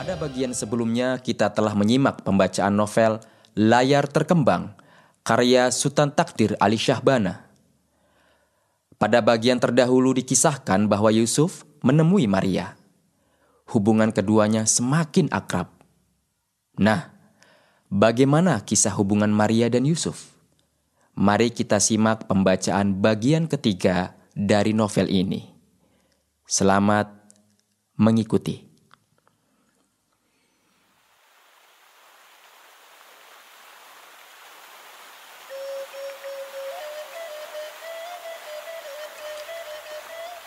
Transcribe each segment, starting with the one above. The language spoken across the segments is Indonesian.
Pada bagian sebelumnya kita telah menyimak pembacaan novel Layar Terkembang karya Sultan Takdir Ali Syahbana. Pada bagian terdahulu dikisahkan bahwa Yusuf menemui Maria. Hubungan keduanya semakin akrab. Nah, bagaimana kisah hubungan Maria dan Yusuf? Mari kita simak pembacaan bagian ketiga dari novel ini. Selamat mengikuti.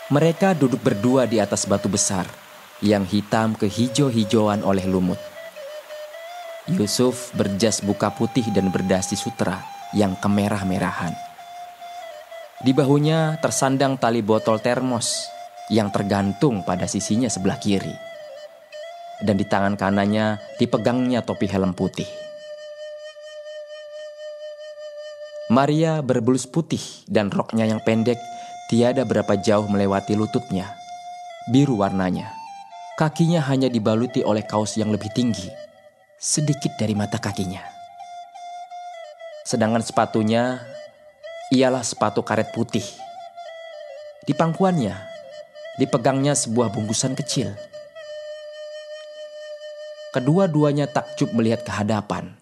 Mereka duduk berdua di atas batu besar yang hitam kehijau-hijauan oleh lumut. Yusuf berjas buka putih dan berdasi sutra yang kemerah-merahan. Di bahunya tersandang tali botol termos yang tergantung pada sisinya sebelah kiri. Dan di tangan kanannya dipegangnya topi helm putih. Maria berbelus putih dan roknya yang pendek tiada berapa jauh melewati lututnya. Biru warnanya. Kakinya hanya dibaluti oleh kaos yang lebih tinggi, sedikit dari mata kakinya. Sedangkan sepatunya ialah sepatu karet putih. Di pangkuannya dipegangnya sebuah bungkusan kecil. Kedua-duanya takjub melihat ke hadapan,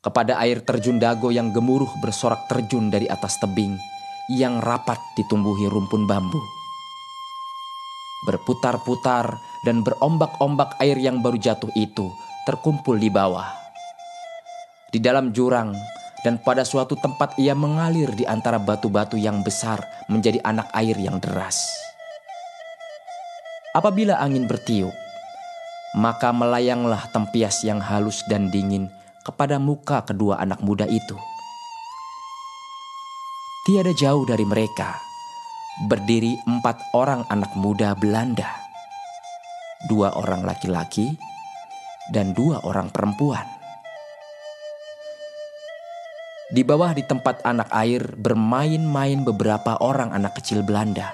kepada air terjun Dago yang gemuruh bersorak terjun dari atas tebing yang rapat ditumbuhi rumpun bambu. Berputar-putar dan berombak-ombak air yang baru jatuh itu terkumpul di bawah. Di dalam jurang dan pada suatu tempat ia mengalir di antara batu-batu yang besar menjadi anak air yang deras. Apabila angin bertiup, maka melayanglah tempias yang halus dan dingin kepada muka kedua anak muda itu. Tiada jauh dari mereka berdiri 4 orang anak muda Belanda. 2 orang laki-laki dan 2 orang perempuan. Di bawah di tempat anak air bermain-main beberapa orang anak kecil Belanda,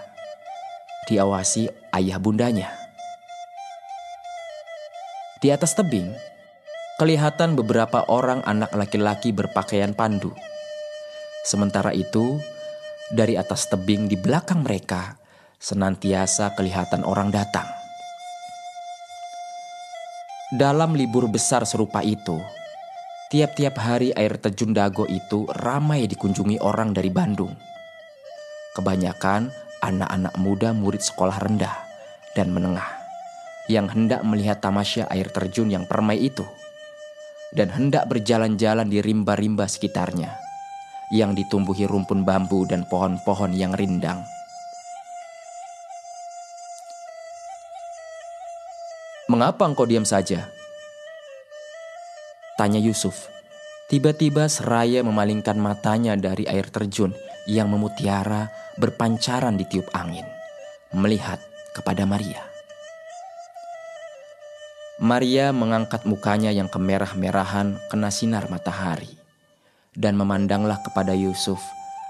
diawasi ayah bundanya. Di atas tebing, kelihatan beberapa orang anak laki-laki berpakaian pandu. Sementara itu, dari atas tebing di belakang mereka, senantiasa kelihatan orang datang. Dalam libur besar serupa itu, tiap-tiap hari air terjun Dago itu ramai dikunjungi orang dari Bandung. Kebanyakan anak-anak muda murid sekolah rendah dan menengah yang hendak melihat tamasya air terjun yang permai itu dan hendak berjalan-jalan di rimba-rimba sekitarnya yang ditumbuhi rumpun bambu dan pohon-pohon yang rindang. "Mengapa engkau diam saja?" tanya Yusuf. Tiba-tiba seraya memalingkan matanya dari air terjun yang memutiara berpancaran di tiup angin, melihat kepada Maria. Maria mengangkat mukanya yang kemerah-merahan kena sinar matahari dan memandanglah kepada Yusuf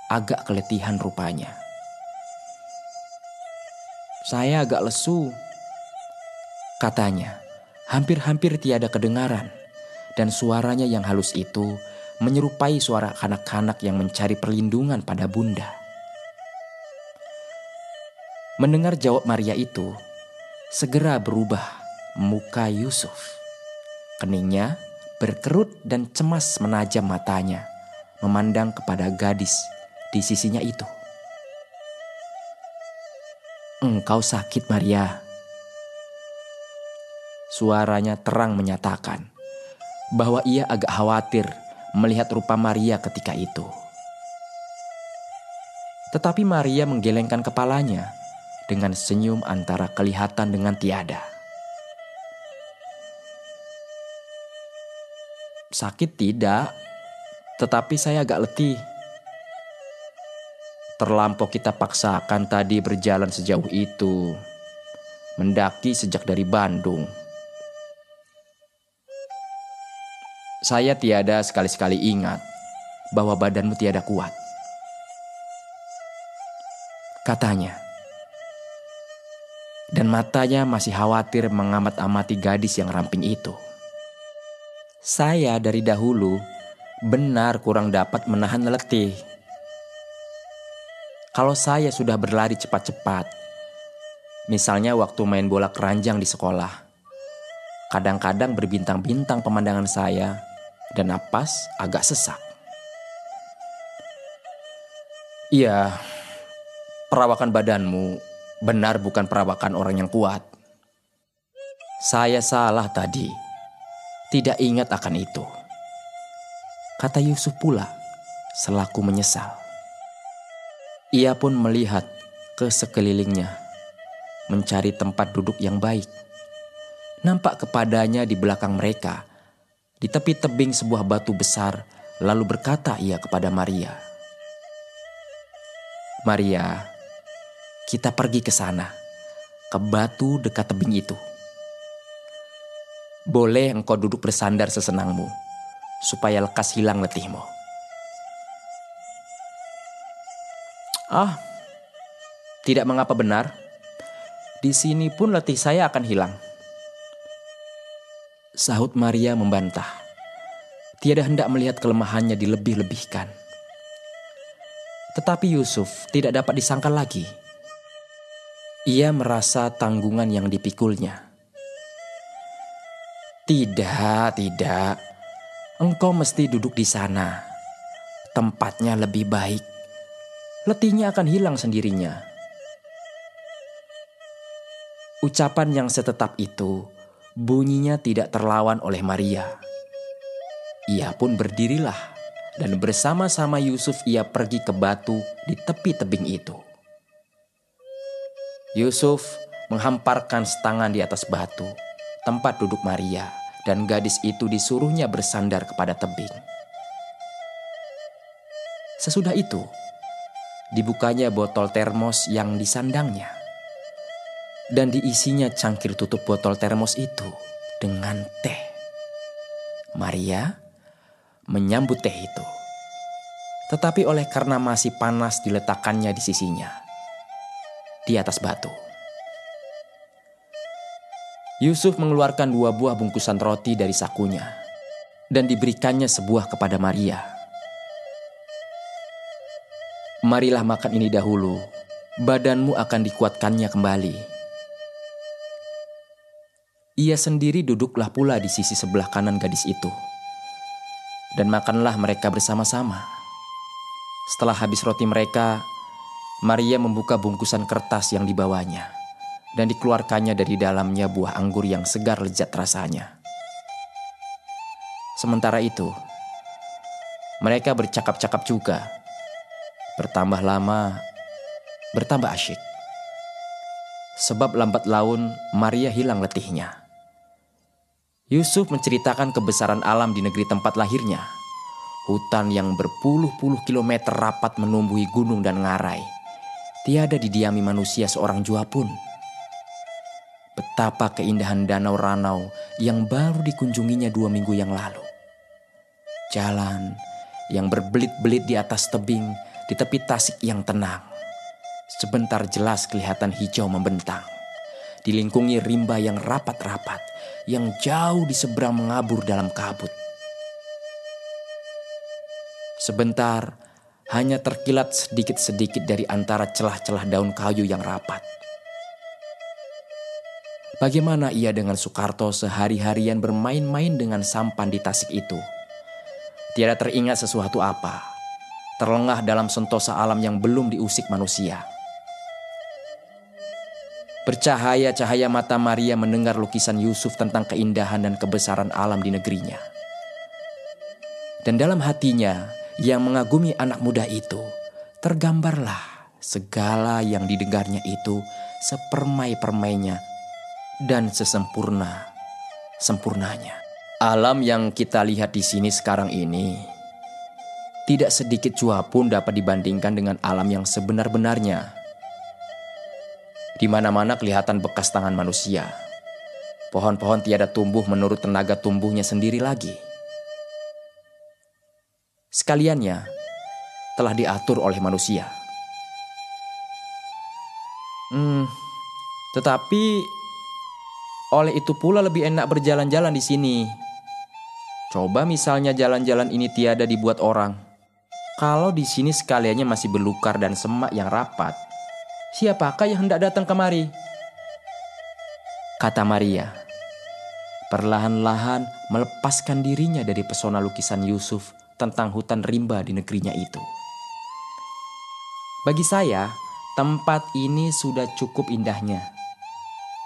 agak keletihan rupanya. "Saya agak lesu," katanya, hampir-hampir tiada kedengaran, dan suaranya yang halus itu menyerupai suara kanak-kanak yang mencari perlindungan pada bunda. Mendengar jawab Maria itu, segera berubah muka Yusuf. Keningnya berkerut dan cemas menajam matanya, memandang kepada gadis di sisinya itu. "Engkau sakit, Maria?" Suaranya terang menyatakan bahwa ia agak khawatir melihat rupa Maria ketika itu. Tetapi Maria menggelengkan kepalanya dengan senyum antara kelihatan dengan tiada. "Sakit tidak, tetapi saya agak letih. Terlampau kita paksakan tadi berjalan sejauh itu, mendaki sejak dari Bandung. Saya tiada sekali-sekali ingat bahwa badanmu tiada kuat," katanya. dan matanya masih khawatir mengamat-amati gadis yang ramping itu. Saya dari dahulu benar kurang dapat menahan letih. Kalau saya sudah berlari cepat-cepat, misalnya waktu main bola keranjang di sekolah, kadang-kadang berbintang-bintang pemandangan saya dan napas agak sesak. Iya, perawakan badanmu benar bukan perawakan orang yang kuat. Saya salah tadi, tidak ingat akan itu, kata Yusuf pula selaku menyesal. Ia pun melihat ke sekelilingnya, mencari tempat duduk yang baik. Nampak kepadanya di belakang mereka, di tepi tebing sebuah batu besar, lalu berkata ia kepada Maria, "Maria, kita pergi ke sana, ke batu dekat tebing itu. Boleh engkau duduk bersandar sesenangmu, supaya lekas hilang letihmu." "Ah, tidak mengapa benar. Di sini pun letih saya akan hilang," sahut Maria membantah. Tiada hendak melihat kelemahannya dilebih-lebihkan. Tetapi Yusuf tidak dapat disangkal lagi. Ia merasa tanggungan yang dipikulnya. Tidak. Engkau mesti duduk di sana. Tempatnya lebih baik. Letihnya akan hilang sendirinya. Ucapan yang setetap itu bunyinya tidak terlawan oleh Maria. Ia pun berdirilah dan bersama-sama Yusuf ia pergi ke batu di tepi tebing itu. Yusuf menghamparkan setangan di atas batu, tempat duduk Maria, dan gadis itu disuruhnya bersandar kepada tebing. Sesudah itu, dibukanya botol termos yang disandangnya, dan diisinya cangkir tutup botol termos itu dengan teh. Maria menyambut teh itu, tetapi oleh karena masih panas diletakkannya di sisinya, di atas batu. Yusuf mengeluarkan 2 buah bungkusan roti dari sakunya dan diberikannya sebuah kepada Maria. "Marilah makan ini dahulu, badanmu akan dikuatkannya kembali." Ia sendiri duduklah pula di sisi sebelah kanan gadis itu, dan makanlah mereka bersama-sama. Setelah habis roti mereka, Maria membuka bungkusan kertas yang dibawanya dan dikeluarkannya dari dalamnya buah anggur yang segar lezat rasanya. Sementara itu, mereka bercakap-cakap juga. Bertambah lama, bertambah asyik. Sebab lambat laun Maria hilang letihnya. Yusuf menceritakan kebesaran alam di negeri tempat lahirnya. Hutan yang berpuluh-puluh kilometer rapat menumbuhi gunung dan ngarai. Tiada didiami manusia seorang jua pun. Betapa keindahan danau Ranau yang baru dikunjunginya 2 minggu yang lalu. Jalan yang berbelit-belit di atas tebing di tepi tasik yang tenang. Sebentar jelas kelihatan hijau membentang, dilingkungi rimba yang rapat-rapat, yang jauh di seberang mengabur dalam kabut. Sebentar hanya terkilat sedikit-sedikit dari antara celah-celah daun kayu yang rapat. Bagaimana ia dengan Soekarto sehari-harian bermain-main dengan sampan di tasik itu? Tiada teringat sesuatu apa, terlengah dalam sentosa alam yang belum diusik manusia. Bercahaya-cahaya mata Maria mendengar lukisan Yusuf tentang keindahan dan kebesaran alam di negerinya. Dan dalam hatinya yang mengagumi anak muda itu, tergambarlah segala yang didengarnya itu sepermai-permainya dan sesempurnanya. Alam yang kita lihat di sini sekarang ini tidak sedikit jua pun dapat dibandingkan dengan alam yang sebenar-benarnya. Di mana-mana kelihatan bekas tangan manusia. Pohon-pohon tiada tumbuh menurut tenaga tumbuhnya sendiri lagi. Sekaliannya telah diatur oleh manusia. Tetapi oleh itu pula lebih enak berjalan-jalan di sini. Coba misalnya jalan-jalan ini tiada dibuat orang. Kalau di sini sekaliannya masih belukar dan semak yang rapat, siapakah yang hendak datang kemari? Kata Maria, perlahan-lahan melepaskan dirinya dari pesona lukisan Yusuf tentang hutan rimba di negerinya itu. Bagi saya, tempat ini sudah cukup indahnya.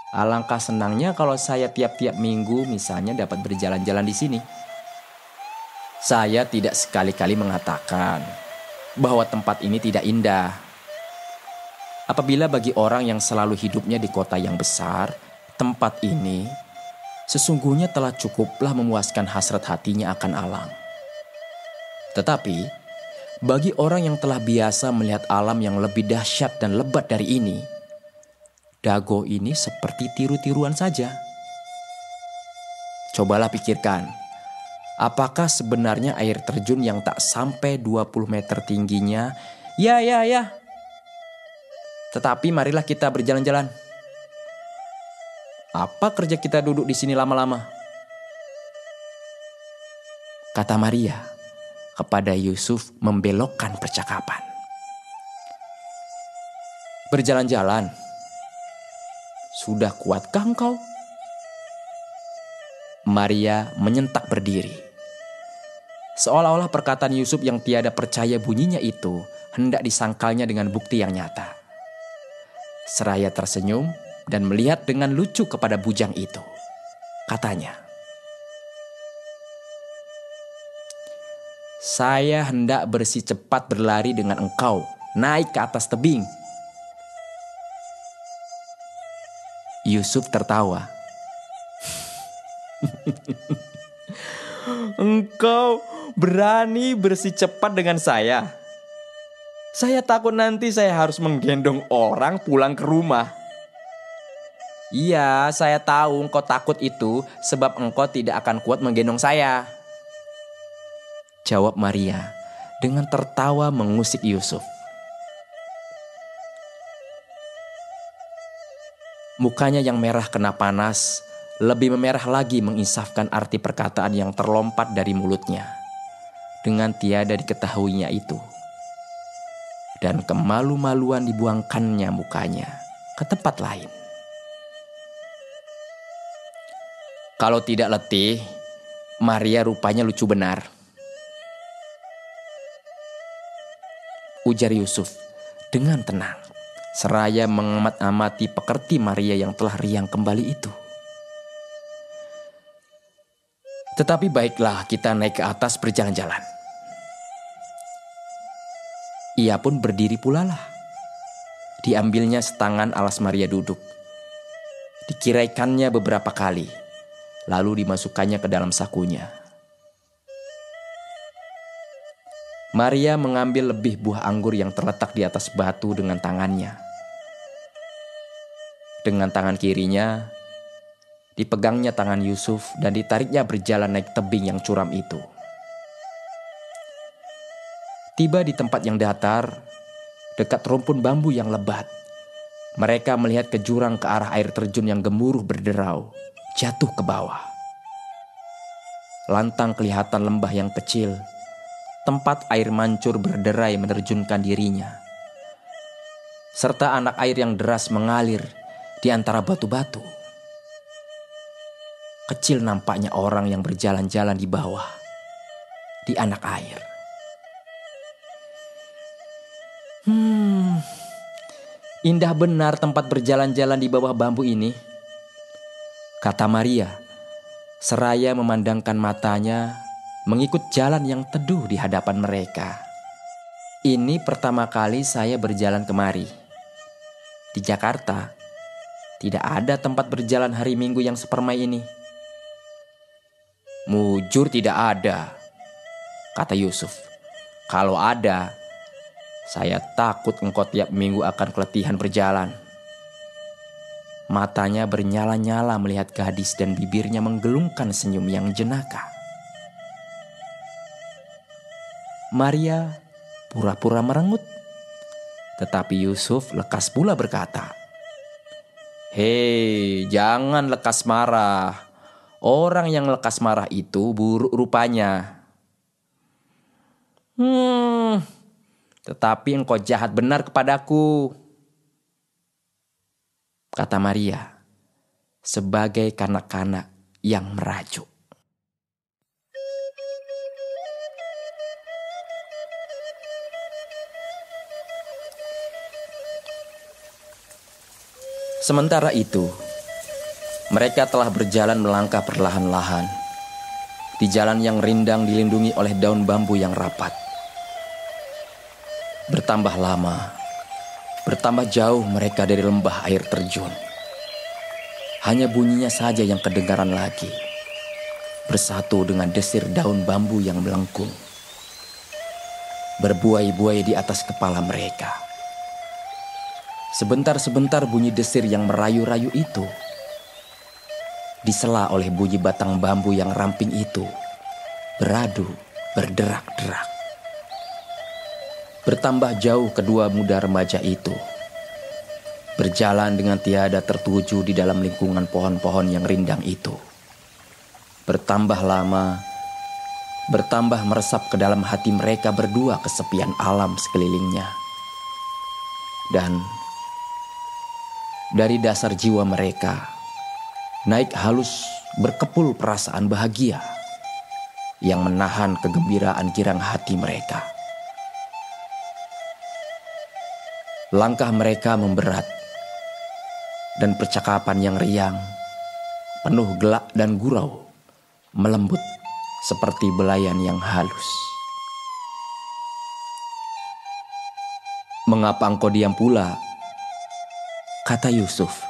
Alangkah senangnya kalau saya tiap-tiap minggu misalnya dapat berjalan-jalan di sini. Saya tidak sekali-kali mengatakan bahwa tempat ini tidak indah. Apabila bagi orang yang selalu hidupnya di kota yang besar, tempat ini sesungguhnya telah cukuplah memuaskan hasrat hatinya akan alam. Tetapi, bagi orang yang telah biasa melihat alam yang lebih dahsyat dan lebat dari ini, Dago ini seperti tiru-tiruan saja. Cobalah pikirkan, apakah sebenarnya air terjun yang tak sampai 20 meter tingginya? Ya. Tetapi marilah kita berjalan-jalan. Apa kerja kita duduk di sini lama-lama? Kata Maria kepada Yusuf membelokkan percakapan. Berjalan-jalan. Sudah kuatkah engkau? Maria menyentak berdiri. Seolah-olah perkataan Yusuf yang tiada percaya bunyinya itu hendak disangkalnya dengan bukti yang nyata. Seraya tersenyum dan melihat dengan lucu kepada bujang itu. Katanya, saya hendak bersih cepat berlari dengan engkau naik ke atas tebing. Yusuf tertawa. Engkau berani bersih cepat dengan saya? Saya takut nanti saya harus menggendong orang pulang ke rumah. Iya, saya tahu engkau takut itu sebab engkau tidak akan kuat menggendong saya. Jawab Maria dengan tertawa mengusik Yusuf. Mukanya yang merah kena panas, lebih memerah lagi mengisafkan arti perkataan yang terlompat dari mulutnya. Dengan tiada diketahuinya itu. Dan kemalu-maluan dibuangkannya mukanya ke tempat lain. Kalau tidak letih, Maria rupanya lucu benar. Ujar Yusuf dengan tenang. Seraya mengamat-amati pekerti Maria yang telah riang kembali itu. Tetapi baiklah kita naik ke atas berjalan-jalan. Ia pun berdiri pula lah. Diambilnya setangan alas Maria duduk. Dikiraikannya beberapa kali. Lalu dimasukkannya ke dalam sakunya. Maria mengambil lebih buah anggur yang terletak di atas batu dengan tangannya. Dengan tangan kirinya, dipegangnya tangan Yusuf dan ditariknya berjalan naik tebing yang curam itu. Tiba di tempat yang datar, dekat rumpun bambu yang lebat. Mereka melihat ke jurang ke arah air terjun yang gemuruh berderau, jatuh ke bawah. Lantang kelihatan lembah yang kecil, tempat air mancur berderai menerjunkan dirinya. Serta anak air yang deras mengalir di antara batu-batu. Kecil nampaknya orang yang berjalan-jalan di bawah, di anak air. Indah benar tempat berjalan-jalan di bawah bambu ini, kata Maria, seraya memandangkan matanya mengikut jalan yang teduh di hadapan mereka. Ini pertama kali saya berjalan kemari. Di Jakarta, tidak ada tempat berjalan hari Minggu yang sepermai ini. Mujur tidak ada, kata Yusuf. Kalau ada, saya takut engkau tiap minggu akan keletihan berjalan. Matanya bernyala-nyala melihat gadis dan bibirnya menggelungkan senyum yang jenaka. Maria pura-pura merengut. Tetapi Yusuf lekas pula berkata, Hei, jangan lekas marah. Orang yang lekas marah itu buruk rupanya. Tetapi engkau jahat benar kepadaku, kata Maria, sebagai kanak-kanak yang merajuk. Sementara itu, mereka telah berjalan melangkah perlahan-lahan di jalan yang rindang dilindungi oleh daun bambu yang rapat. Bertambah lama, bertambah jauh mereka dari lembah air terjun. Hanya bunyinya saja yang kedengaran lagi, bersatu dengan desir daun bambu yang melengkung, berbuai-buai di atas kepala mereka. Sebentar-sebentar bunyi desir yang merayu-rayu itu disela oleh bunyi batang bambu yang ramping itu beradu, berderak-derak. Bertambah jauh kedua muda remaja itu, berjalan dengan tiada tertuju di dalam lingkungan pohon-pohon yang rindang itu. Bertambah lama, bertambah meresap ke dalam hati mereka berdua kesepian alam sekelilingnya. Dan dari dasar jiwa mereka naik halus berkepul perasaan bahagia yang menahan kegembiraan girang hati mereka. Langkah mereka memberat, dan percakapan yang riang, penuh gelak dan gurau, melembut seperti belayan yang halus. "Mengapa engkau diam pula?" kata Yusuf.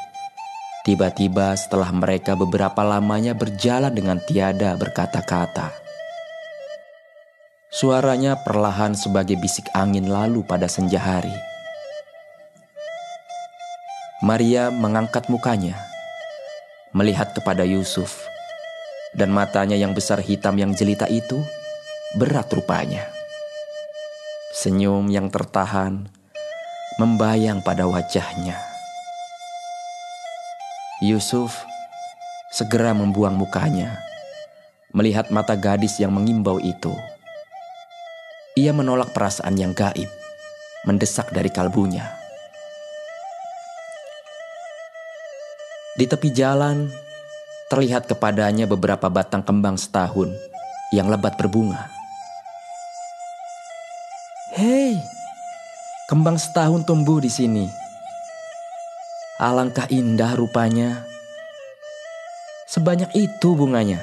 Tiba-tiba setelah mereka beberapa lamanya berjalan dengan tiada berkata-kata. Suaranya perlahan sebagai bisik angin lalu pada senja hari. Maria mengangkat mukanya, melihat kepada Yusuf, dan matanya yang besar hitam yang jelita itu berat rupanya. Senyum yang tertahan membayang pada wajahnya. Yusuf segera membuang mukanya, melihat mata gadis yang mengimbau itu. Ia menolak perasaan yang gaib, mendesak dari kalbunya. Di tepi jalan, terlihat kepadanya beberapa batang kembang setahun yang lebat berbunga. "Hei, kembang setahun tumbuh di sini. Alangkah indah rupanya. Sebanyak itu bunganya."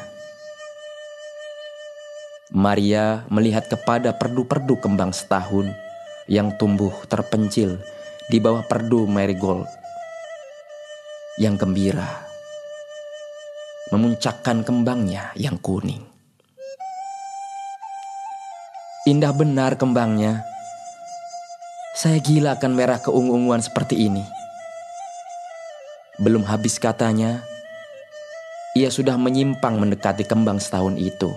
Maria melihat kepada perdu-perdu kembang setahun yang tumbuh terpencil di bawah perdu marigold yang gembira, memuncakkan kembangnya yang kuning. "Indah benar kembangnya. Saya gila akan merah keungu-unguan seperti ini." Belum habis katanya, ia sudah menyimpang mendekati kembang setahun itu.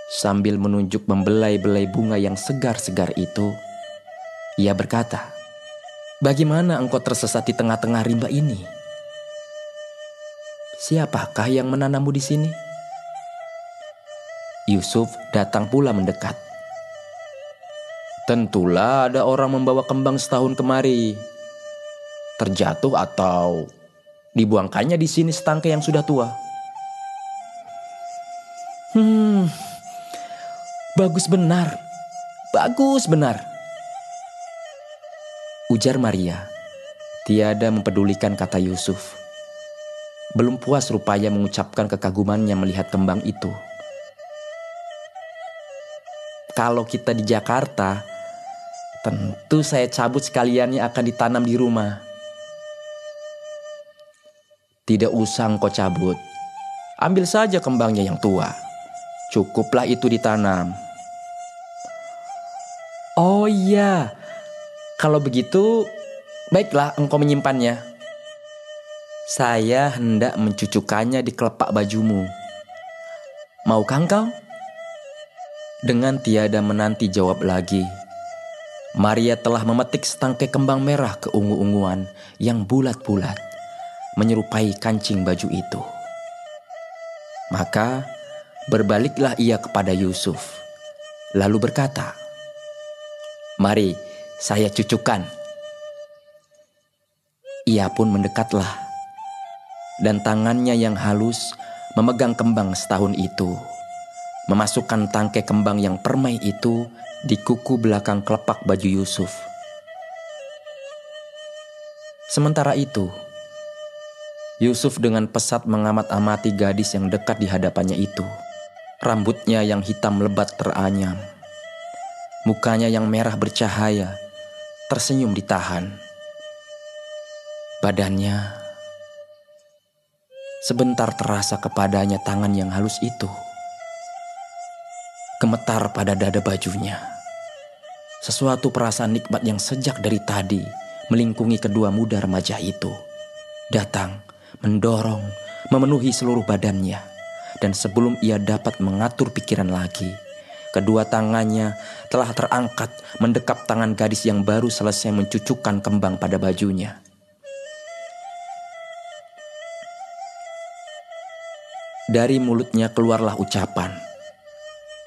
Sambil menunjuk membelai-belai bunga yang segar-segar itu, ia berkata, "Bagaimana engkau tersesat di tengah-tengah rimba ini? Siapakah yang menanammu di sini?" Yusuf datang pula mendekat. "Tentulah ada orang membawa kembang setahun kemari. Terjatuh atau dibuangkannya di sini setangkai yang sudah tua." Bagus benar, bagus benar," ujar Maria, tiada mempedulikan kata Yusuf. Belum puas rupanya mengucapkan kekagumannya melihat kembang itu. "Kalau kita di Jakarta, tentu saya cabut sekaliannya akan ditanam di rumah." "Tidak usah engkau cabut. Ambil saja kembangnya yang tua. Cukuplah itu ditanam." "Oh iya, kalau begitu baiklah engkau menyimpannya. Saya hendak mencucukkannya di kelopak bajumu. Maukah engkau?" Dengan tiada menanti jawab lagi, Maria telah memetik setangkai kembang merah keungu-unguan yang bulat-bulat menyerupai kancing baju itu. Maka berbaliklah ia kepada Yusuf, lalu berkata, "Mari, saya cucukkan." Ia pun mendekatlah, dan tangannya yang halus memegang kembang setahun itu, memasukkan tangkai kembang yang permai itu di kuku belakang kelepak baju Yusuf. Sementara itu, Yusuf dengan pesat mengamat-amati gadis yang dekat di hadapannya itu. Rambutnya yang hitam lebat teranyam, mukanya yang merah bercahaya, tersenyum ditahan. Badannya, sebentar terasa kepadanya tangan yang halus itu. Gemetar pada dada bajunya. Sesuatu perasaan nikmat yang sejak dari tadi melingkungi kedua muda remaja itu. Datang, mendorong, memenuhi seluruh badannya. Dan sebelum ia dapat mengatur pikiran lagi, kedua tangannya telah terangkat mendekap tangan gadis yang baru selesai mencucukkan kembang pada bajunya. Dari mulutnya keluarlah ucapan,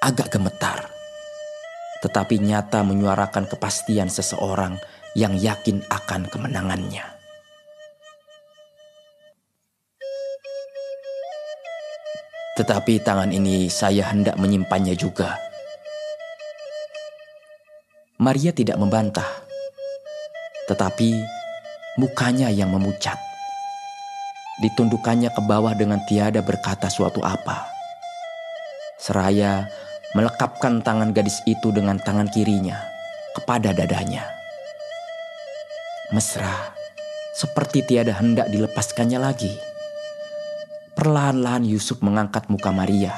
agak gemetar, tetapi nyata menyuarakan kepastian seseorang yang yakin akan kemenangannya. Tetapi tangan ini saya hendak menyimpannya juga. Maria tidak membantah, tetapi mukanya yang memucat. Ditundukannya ke bawah dengan tiada berkata suatu apa. Seraya melekapkan tangan gadis itu dengan tangan kirinya kepada dadanya. Mesra, seperti tiada hendak dilepaskannya lagi. Perlahan-lahan Yusuf mengangkat muka Maria,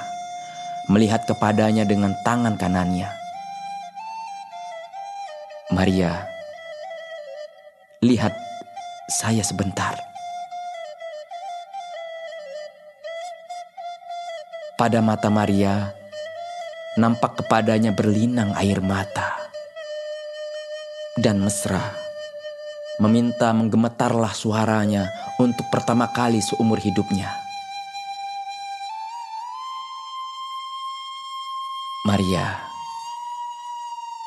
melihat kepadanya dengan tangan kanannya. "Maria, lihat saya sebentar." Pada mata Maria, nampak kepadanya berlinang air mata. Dan mesra, meminta menggemetarlah suaranya untuk pertama kali seumur hidupnya. "Maria,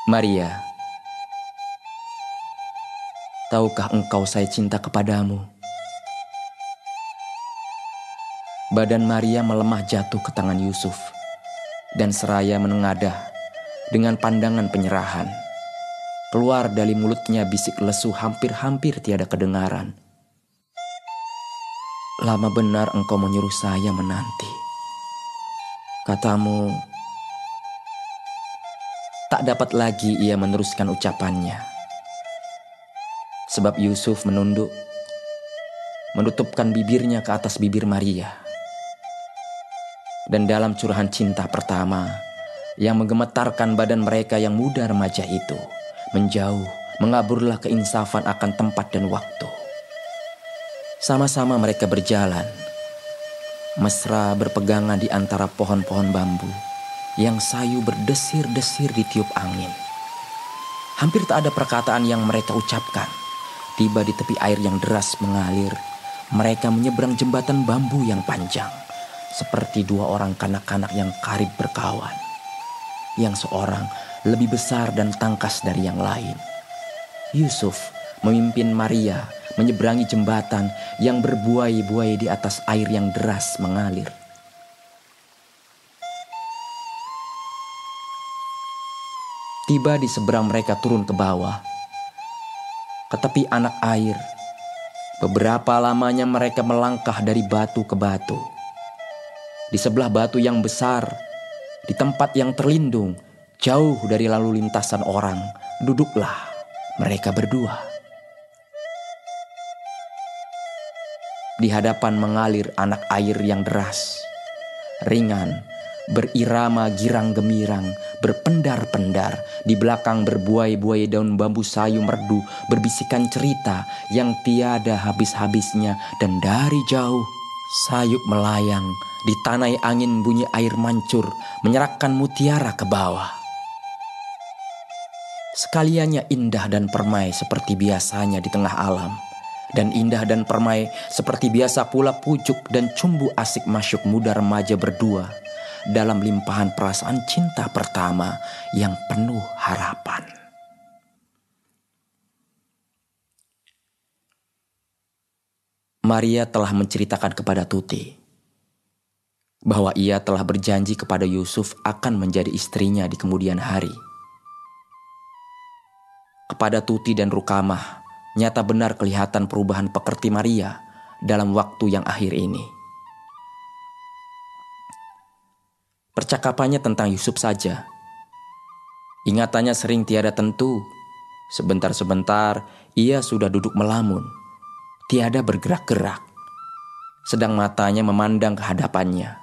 Maria, tahukah engkau saya cinta kepadamu?" Badan Maria melemah jatuh ke tangan Yusuf, dan seraya menengadah dengan pandangan penyerahan. Keluar dari mulutnya bisik lesu hampir-hampir tiada kedengaran. "Lama benar engkau menyuruh saya menanti. Katamu." Tak dapat lagi ia meneruskan ucapannya, sebab Yusuf menunduk, menutupkan bibirnya ke atas bibir Maria. Dan dalam curahan cinta pertama yang menggemetarkan badan mereka yang muda remaja itu, menjauh, mengaburlah keinsafan akan tempat dan waktu. Sama-sama mereka berjalan, mesra berpegangan di antara pohon-pohon bambu yang sayu berdesir-desir ditiup angin. Hampir tak ada perkataan yang mereka ucapkan. Tiba di tepi air yang deras mengalir, mereka menyeberang jembatan bambu yang panjang, seperti dua orang kanak-kanak yang karib berkawan. Yang seorang lebih besar dan tangkas dari yang lain. Yusuf memimpin Maria menyeberangi jembatan yang berbuai-buai di atas air yang deras mengalir. Tiba di seberang mereka turun ke bawah, ke tepi anak air. Beberapa lamanya mereka melangkah dari batu ke batu. Di sebelah batu yang besar, di tempat yang terlindung, jauh dari lalu lintasan orang, duduklah mereka berdua. Di hadapan mengalir anak air yang deras, ringan, berirama girang gemirang, berpendar-pendar. Di belakang berbuai-buai daun bambu sayu merdu, berbisikan cerita yang tiada habis-habisnya. Dan dari jauh, sayup melayang, ditanai angin bunyi air mancur, menyerahkan mutiara ke bawah. Sekaliannya indah dan permai seperti biasanya di tengah alam. Dan indah dan permai seperti biasa pula pucuk dan cumbu asik masyuk muda remaja berdua dalam limpahan perasaan cinta pertama yang penuh harapan. Maria telah menceritakan kepada Tuti bahwa ia telah berjanji kepada Yusuf akan menjadi istrinya di kemudian hari. Kepada Tuti dan Rukamah, nyata benar kelihatan perubahan pekerti Maria dalam waktu yang akhir ini. Percakapannya tentang Yusuf saja. Ingatannya sering tiada tentu. Sebentar-sebentar ia sudah duduk melamun, tiada bergerak-gerak, sedang matanya memandang ke hadapannya.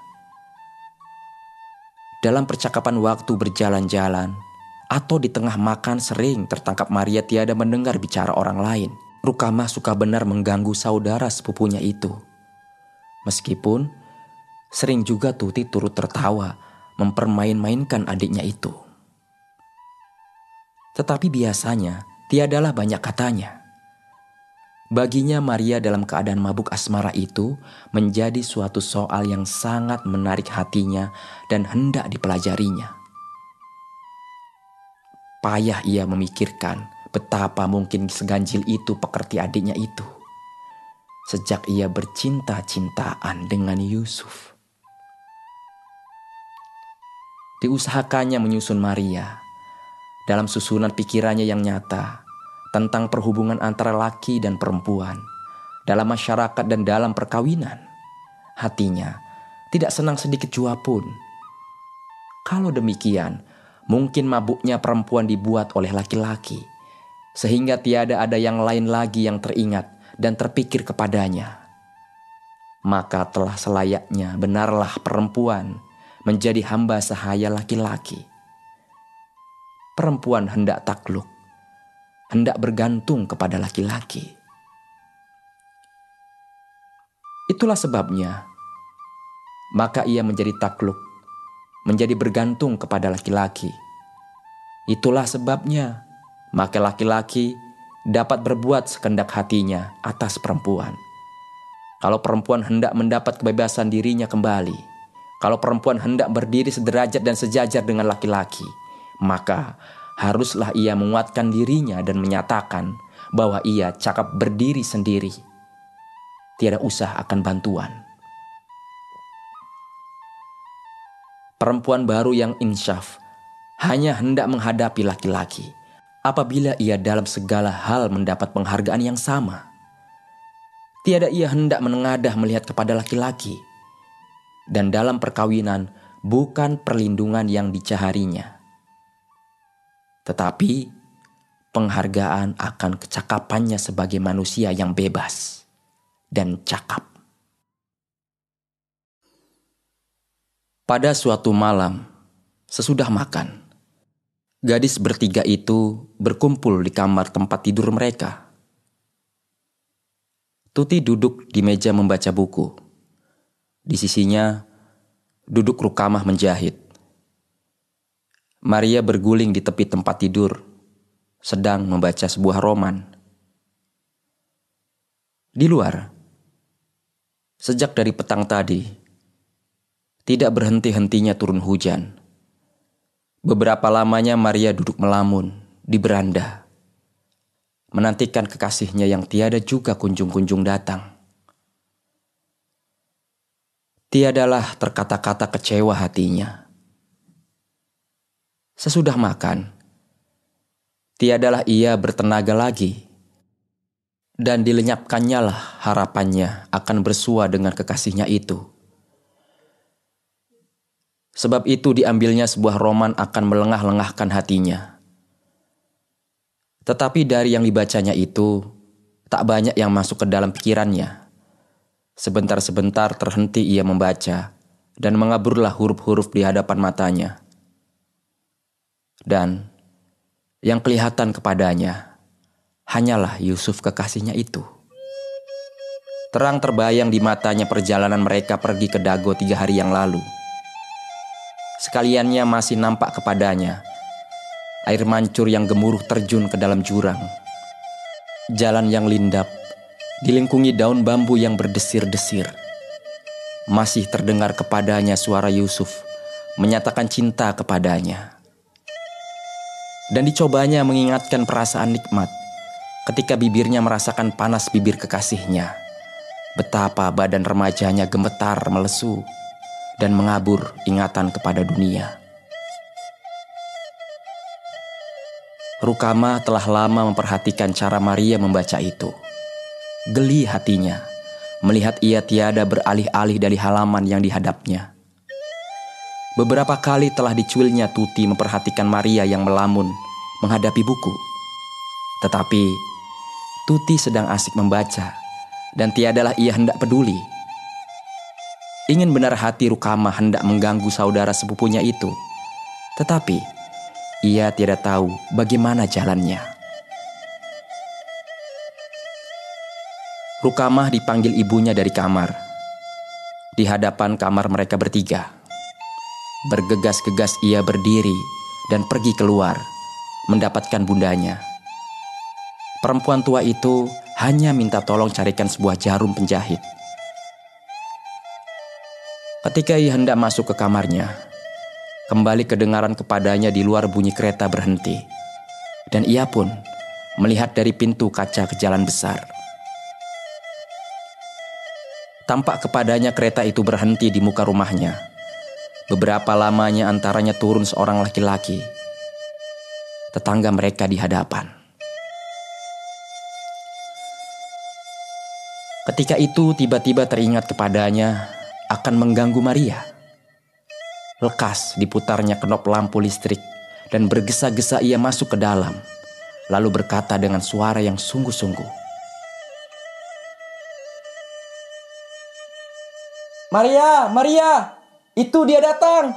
Dalam percakapan waktu berjalan-jalan atau di tengah makan sering tertangkap Maria tiada mendengar bicara orang lain. Rukamah suka benar mengganggu saudara sepupunya itu. Meskipun sering juga Tuti turut tertawa mempermain-mainkan adiknya itu. Tetapi biasanya tiadalah banyak katanya. Baginya Maria dalam keadaan mabuk asmara itu menjadi suatu soal yang sangat menarik hatinya dan hendak dipelajarinya. Payah ia memikirkan betapa mungkin seganjil itu pekerti adiknya itu sejak ia bercinta-cintaan dengan Yusuf. Diusahakannya menyusun Maria dalam susunan pikirannya yang nyata tentang perhubungan antara laki dan perempuan dalam masyarakat dan dalam perkawinan. Hatinya tidak senang sedikit jua pun. Kalau demikian, mungkin mabuknya perempuan dibuat oleh laki-laki, sehingga tiada ada yang lain lagi yang teringat dan terpikir kepadanya. Maka telah selayaknya benarlah perempuan menjadi hamba sahaya laki-laki. Perempuan hendak takluk, hendak bergantung kepada laki-laki. Itulah sebabnya, maka ia menjadi takluk, menjadi bergantung kepada laki-laki. Itulah sebabnya, maka laki-laki dapat berbuat sekendak hatinya atas perempuan. Kalau perempuan hendak mendapat kebebasan dirinya kembali, kalau perempuan hendak berdiri sederajat dan sejajar dengan laki-laki, maka haruslah ia menguatkan dirinya dan menyatakan bahwa ia cakap berdiri sendiri. Tiada usah akan bantuan. Perempuan baru yang insyaf hanya hendak menghadapi laki-laki apabila ia dalam segala hal mendapat penghargaan yang sama. Tiada ia hendak menengadah melihat kepada laki-laki. Dan dalam perkawinan bukan perlindungan yang dicaharinya, tetapi penghargaan akan kecakapannya sebagai manusia yang bebas dan cakap. Pada suatu malam, sesudah makan, gadis bertiga itu berkumpul di kamar tempat tidur mereka. Tuti duduk di meja membaca buku. Di sisinya duduk Rukamah menjahit. Maria berguling di tepi tempat tidur, sedang membaca sebuah roman. Di luar, sejak dari petang tadi, tidak berhenti-hentinya turun hujan. Beberapa lamanya Maria duduk melamun di beranda, menantikan kekasihnya yang tiada juga kunjung-kunjung datang. Tiadalah terkata-kata kecewa hatinya. Sesudah makan, tiadalah ia bertenaga lagi, dan dilenyapkannya lah harapannya akan bersua dengan kekasihnya itu. Sebab itu diambilnya sebuah roman akan melengah-lengahkan hatinya. Tetapi dari yang dibacanya itu, tak banyak yang masuk ke dalam pikirannya. Sebentar-sebentar terhenti ia membaca, dan mengaburlah huruf-huruf di hadapan matanya. Dan yang kelihatan kepadanya hanyalah Yusuf kekasihnya itu. Terang terbayang di matanya perjalanan mereka pergi ke Dago 3 hari yang lalu. Sekaliannya masih nampak kepadanya air mancur yang gemuruh terjun ke dalam jurang, jalan yang lindap, dilingkungi daun bambu yang berdesir-desir. Masih terdengar kepadanya suara Yusuf menyatakan cinta kepadanya. Dan dicobanya mengingatkan perasaan nikmat ketika bibirnya merasakan panas bibir kekasihnya. Betapa badan remajanya gemetar melesu dan mengabur ingatan kepada dunia. Rukama telah lama memperhatikan cara Maria membaca itu. Geli hatinya melihat ia tiada beralih-alih dari halaman yang dihadapnya. Beberapa kali telah dicuilnya Tuti memperhatikan Maria yang melamun menghadapi buku. Tetapi Tuti sedang asik membaca dan tiadalah ia hendak peduli. Ingin benar hati Rukama hendak mengganggu saudara sepupunya itu, tetapi ia tiada tahu bagaimana jalannya. Rukamah dipanggil ibunya dari kamar. Di hadapan kamar mereka bertiga. Bergegas-gegas ia berdiri dan pergi keluar, mendapatkan bundanya. Perempuan tua itu hanya minta tolong carikan sebuah jarum penjahit. Ketika ia hendak masuk ke kamarnya, kembali kedengaran kepadanya di luar bunyi kereta berhenti. Dan ia pun melihat dari pintu kaca ke jalan besar. Tampak kepadanya kereta itu berhenti di muka rumahnya. Beberapa lamanya antaranya turun seorang laki-laki. Tetangga mereka di hadapan. Ketika itu tiba-tiba teringat kepadanya akan mengganggu Maria. Lekas diputarnya kenop lampu listrik dan bergesa-gesa ia masuk ke dalam. Lalu berkata dengan suara yang sungguh-sungguh, "Maria, Maria, itu dia datang."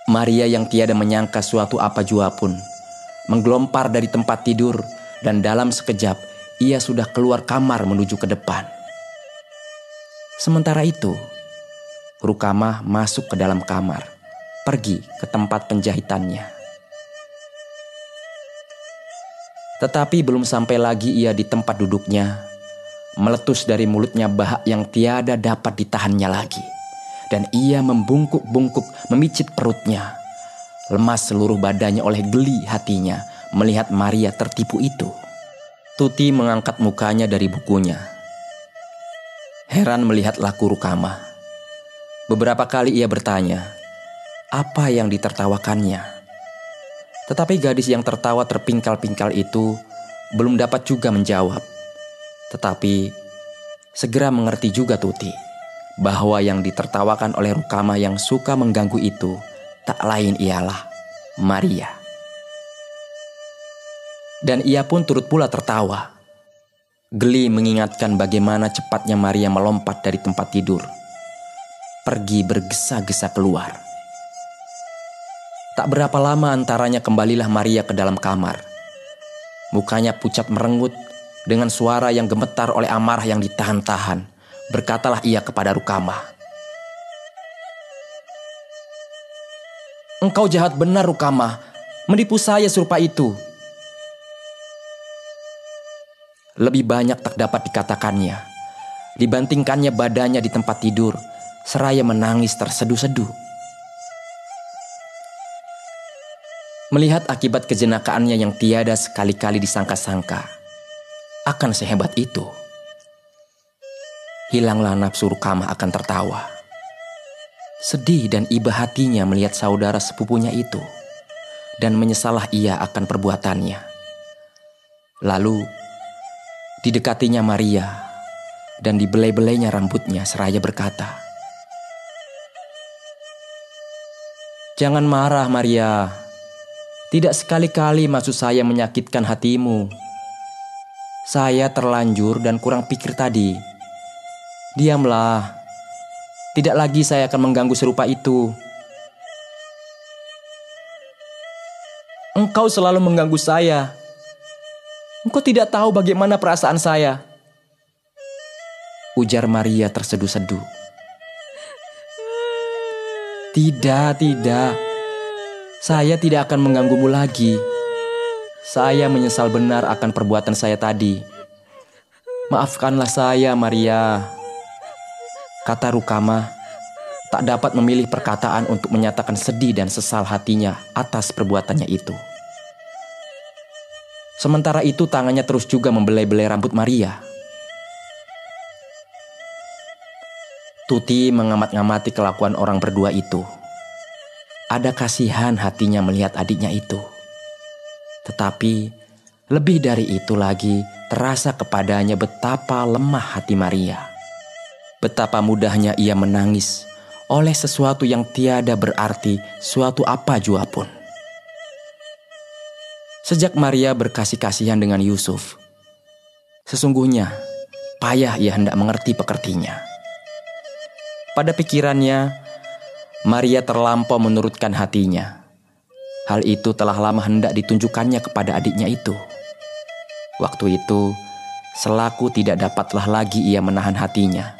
Maria yang tiada menyangka suatu apa jua pun menggelompar dari tempat tidur dan dalam sekejap ia sudah keluar kamar menuju ke depan. Sementara itu, Rukamah masuk ke dalam kamar, pergi ke tempat penjahitannya. Tetapi belum sampai lagi ia di tempat duduknya, meletus dari mulutnya bahak yang tiada dapat ditahannya lagi. Dan ia membungkuk-bungkuk memicit perutnya. Lemas seluruh badannya oleh geli hatinya melihat Maria tertipu itu. Tuti mengangkat mukanya dari bukunya. Heran melihat laku Rukamah. Beberapa kali ia bertanya, apa yang ditertawakannya? Tetapi gadis yang tertawa terpingkal-pingkal itu belum dapat juga menjawab. Tetapi segera mengerti juga Tuti bahwa yang ditertawakan oleh Rukamah yang suka mengganggu itu tak lain ialah Maria. Dan ia pun turut pula tertawa. Geli mengingatkan bagaimana cepatnya Maria melompat dari tempat tidur, pergi bergesa-gesa keluar. Tak berapa lama antaranya kembalilah Maria ke dalam kamar. Mukanya pucat merengut. Dengan suara yang gemetar oleh amarah yang ditahan-tahan, berkatalah ia kepada Rukamah, "Engkau jahat benar Rukamah, menipu saya serupa itu." Lebih banyak tak dapat dikatakannya. Dibantingkannya badannya di tempat tidur, seraya menangis terseduh-seduh. Melihat akibat kejenakaannya yang tiada sekali-kali disangka-sangka akan sehebat itu, hilanglah nafsu Rukamah akan tertawa. Sedih dan iba hatinya melihat saudara sepupunya itu, dan menyesalah ia akan perbuatannya. Lalu didekatinya Maria dan dibelai-belainya rambutnya seraya berkata, "Jangan marah Maria, tidak sekali-kali maksud saya menyakitkan hatimu. Saya terlanjur dan kurang pikir tadi. Diamlah, tidak lagi saya akan mengganggu serupa itu." "Engkau selalu mengganggu saya. Engkau tidak tahu bagaimana perasaan saya," ujar Maria terseduh-seduh. "Tidak, tidak. Saya tidak akan mengganggumu lagi. Saya menyesal benar akan perbuatan saya tadi. Maafkanlah saya, Maria, kata Rukama, tak dapat memilih perkataan untuk menyatakan sedih dan sesal hatinya atas perbuatannya itu. Sementara itu tangannya terus juga membelai-belai rambut Maria. Tuti mengamat-ngamati kelakuan orang berdua itu. Ada kasihan hatinya melihat adiknya itu. Tetapi lebih dari itu lagi terasa kepadanya betapa lemah hati Maria. Betapa mudahnya ia menangis oleh sesuatu yang tiada berarti suatu apa jua pun. Sejak Maria berkasih-kasihan dengan Yusuf, sesungguhnya payah ia hendak mengerti pekertinya. Pada pikirannya, Maria terlampau menurutkan hatinya. Hal itu telah lama hendak ditunjukkannya kepada adiknya itu. Waktu itu, selaku tidak dapatlah lagi ia menahan hatinya,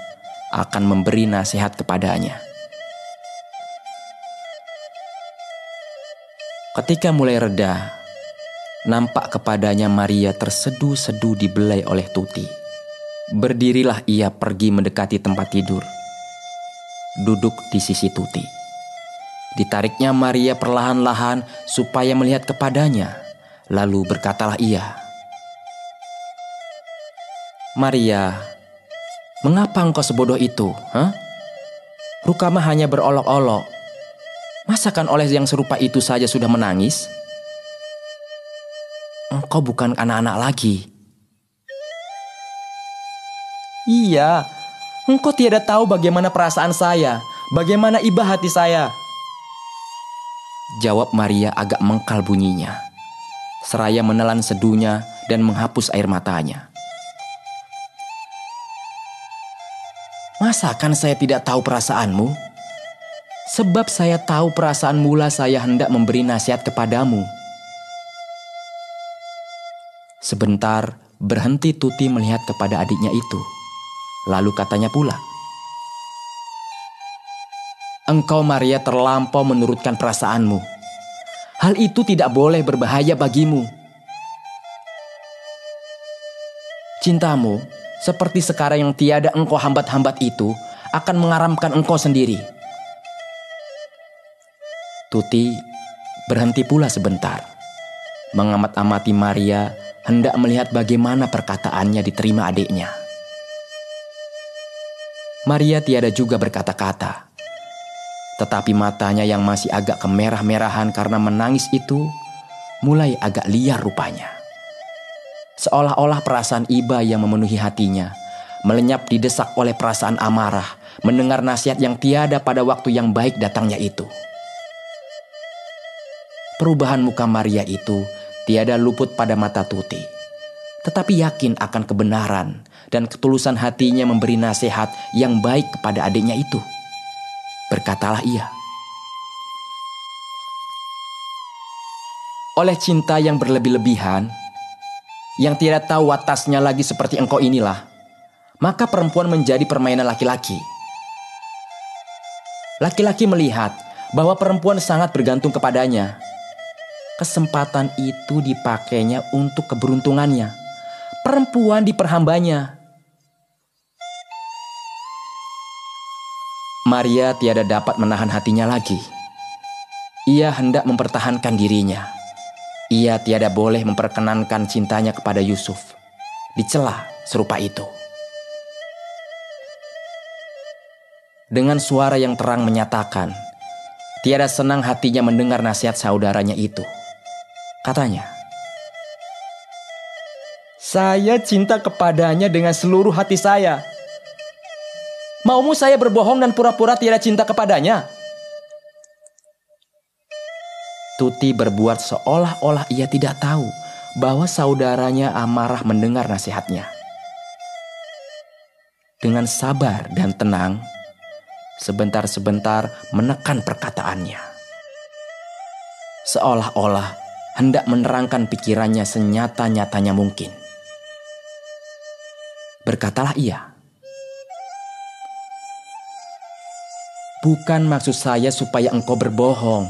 akan memberi nasihat kepadanya. Ketika mulai reda, nampak kepadanya Maria terseduh-seduh dibelai oleh Tuti. Berdirilah ia pergi mendekati tempat tidur. Duduk di sisi Tuti. Ditariknya Maria perlahan-lahan supaya melihat kepadanya. Lalu berkatalah ia, "Maria, mengapa engkau sebodoh itu? Rukama hanya berolok-olok. Masakan oleh yang serupa itu saja sudah menangis? Engkau bukan anak-anak lagi." "Iya, engkau tiada tahu bagaimana perasaan saya, bagaimana iba hati saya," jawab Maria agak mengkal bunyinya, seraya menelan seduhnya dan menghapus air matanya. "Masakan saya tidak tahu perasaanmu? Sebab saya tahu perasaan mula saya hendak memberi nasihat kepadamu." Sebentar berhenti Tuti melihat kepada adiknya itu. Lalu katanya pula, "Engkau Maria terlampau menurutkan perasaanmu. Hal itu tidak boleh berbahaya bagimu. Cintamu seperti sekarang yang tiada engkau hambat-hambat itu akan mengaramkan engkau sendiri." Tuti berhenti pula sebentar, mengamat-amati Maria, hendak melihat bagaimana perkataannya diterima adiknya. Maria tiada juga berkata-kata, tetapi matanya yang masih agak kemerah-merahan karena menangis itu mulai agak liar rupanya. Seolah-olah perasaan iba yang memenuhi hatinya melenyap didesak oleh perasaan amarah mendengar nasihat yang tiada pada waktu yang baik datangnya itu. Perubahan muka Maria itu tiada luput pada mata Tuti, tetapi yakin akan kebenaran dan ketulusan hatinya memberi nasihat yang baik kepada adiknya itu. Berkatalah ia, "Oleh cinta yang berlebih-lebihan, yang tidak tahu watasnya lagi seperti engkau inilah, maka perempuan menjadi permainan laki-laki. Laki-laki melihat bahwa perempuan sangat bergantung kepadanya. Kesempatan itu dipakainya untuk keberuntungannya. Perempuan diperhambanya." Maria tiada dapat menahan hatinya lagi. Ia hendak mempertahankan dirinya. Ia tiada boleh memperkenankan cintanya kepada Yusuf. Dicela serupa itu. Dengan suara yang terang menyatakan, tiada senang hatinya mendengar nasihat saudaranya itu. Katanya, "Saya cinta kepadanya dengan seluruh hati saya. Maumu saya berbohong dan pura-pura tiada cinta kepadanya?" Tuti berbuat seolah-olah ia tidak tahu bahwa saudaranya amarah mendengar nasihatnya. Dengan sabar dan tenang, sebentar-sebentar menekan perkataannya. Seolah-olah hendak menerangkan pikirannya senyata-nyatanya mungkin. Berkatalah ia, "Bukan maksud saya supaya engkau berbohong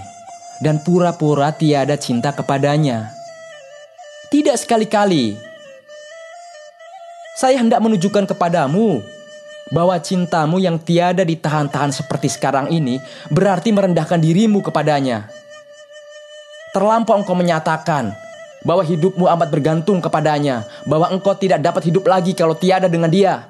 dan pura-pura tiada cinta kepadanya. Tidak sekali-kali. Saya hendak menunjukkan kepadamu bahwa cintamu yang tiada ditahan-tahan seperti sekarang ini berarti merendahkan dirimu kepadanya. Terlampau engkau menyatakan bahwa hidupmu amat bergantung kepadanya, bahwa engkau tidak dapat hidup lagi kalau tiada dengan dia.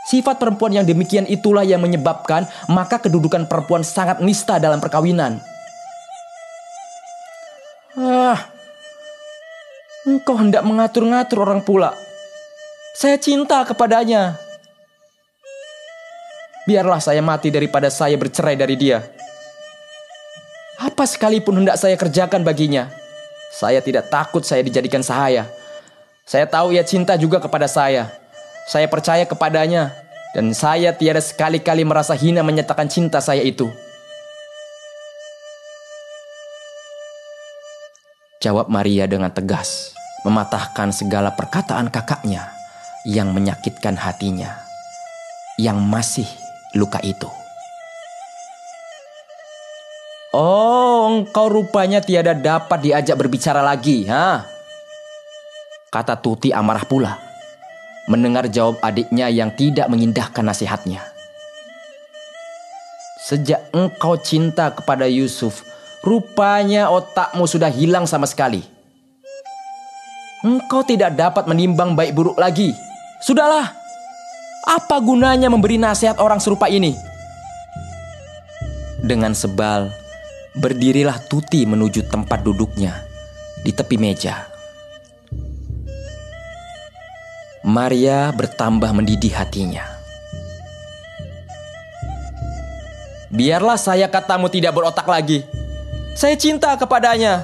Sifat perempuan yang demikian itulah yang menyebabkan maka kedudukan perempuan sangat nista dalam perkawinan. Engkau hendak mengatur-ngatur orang pula. Saya cinta kepadanya. Biarlah saya mati daripada saya bercerai dari dia. Apa sekalipun hendak saya kerjakan baginya, saya tidak takut saya dijadikan sahaya. Saya tahu ia cinta juga kepada saya. Saya percaya kepadanya, dan saya tiada sekali-kali merasa hina menyatakan cinta saya itu. Jawab Maria dengan tegas, mematahkan segala perkataan kakaknya yang menyakitkan hatinya, yang masih luka itu. Oh, engkau rupanya tiada dapat diajak berbicara lagi, ha? Kata Tuti amarah pula, mendengar jawab adiknya yang tidak mengindahkan nasihatnya. Sejak engkau cinta kepada Yusuf, rupanya otakmu sudah hilang sama sekali. Engkau tidak dapat menimbang baik buruk lagi. Sudahlah, apa gunanya memberi nasihat orang serupa ini? Dengan sebal, berdirilah Tuti menuju tempat duduknya di tepi meja. Maria bertambah mendidih hatinya. Biarlah saya katamu tidak berotak lagi. Saya cinta kepadanya.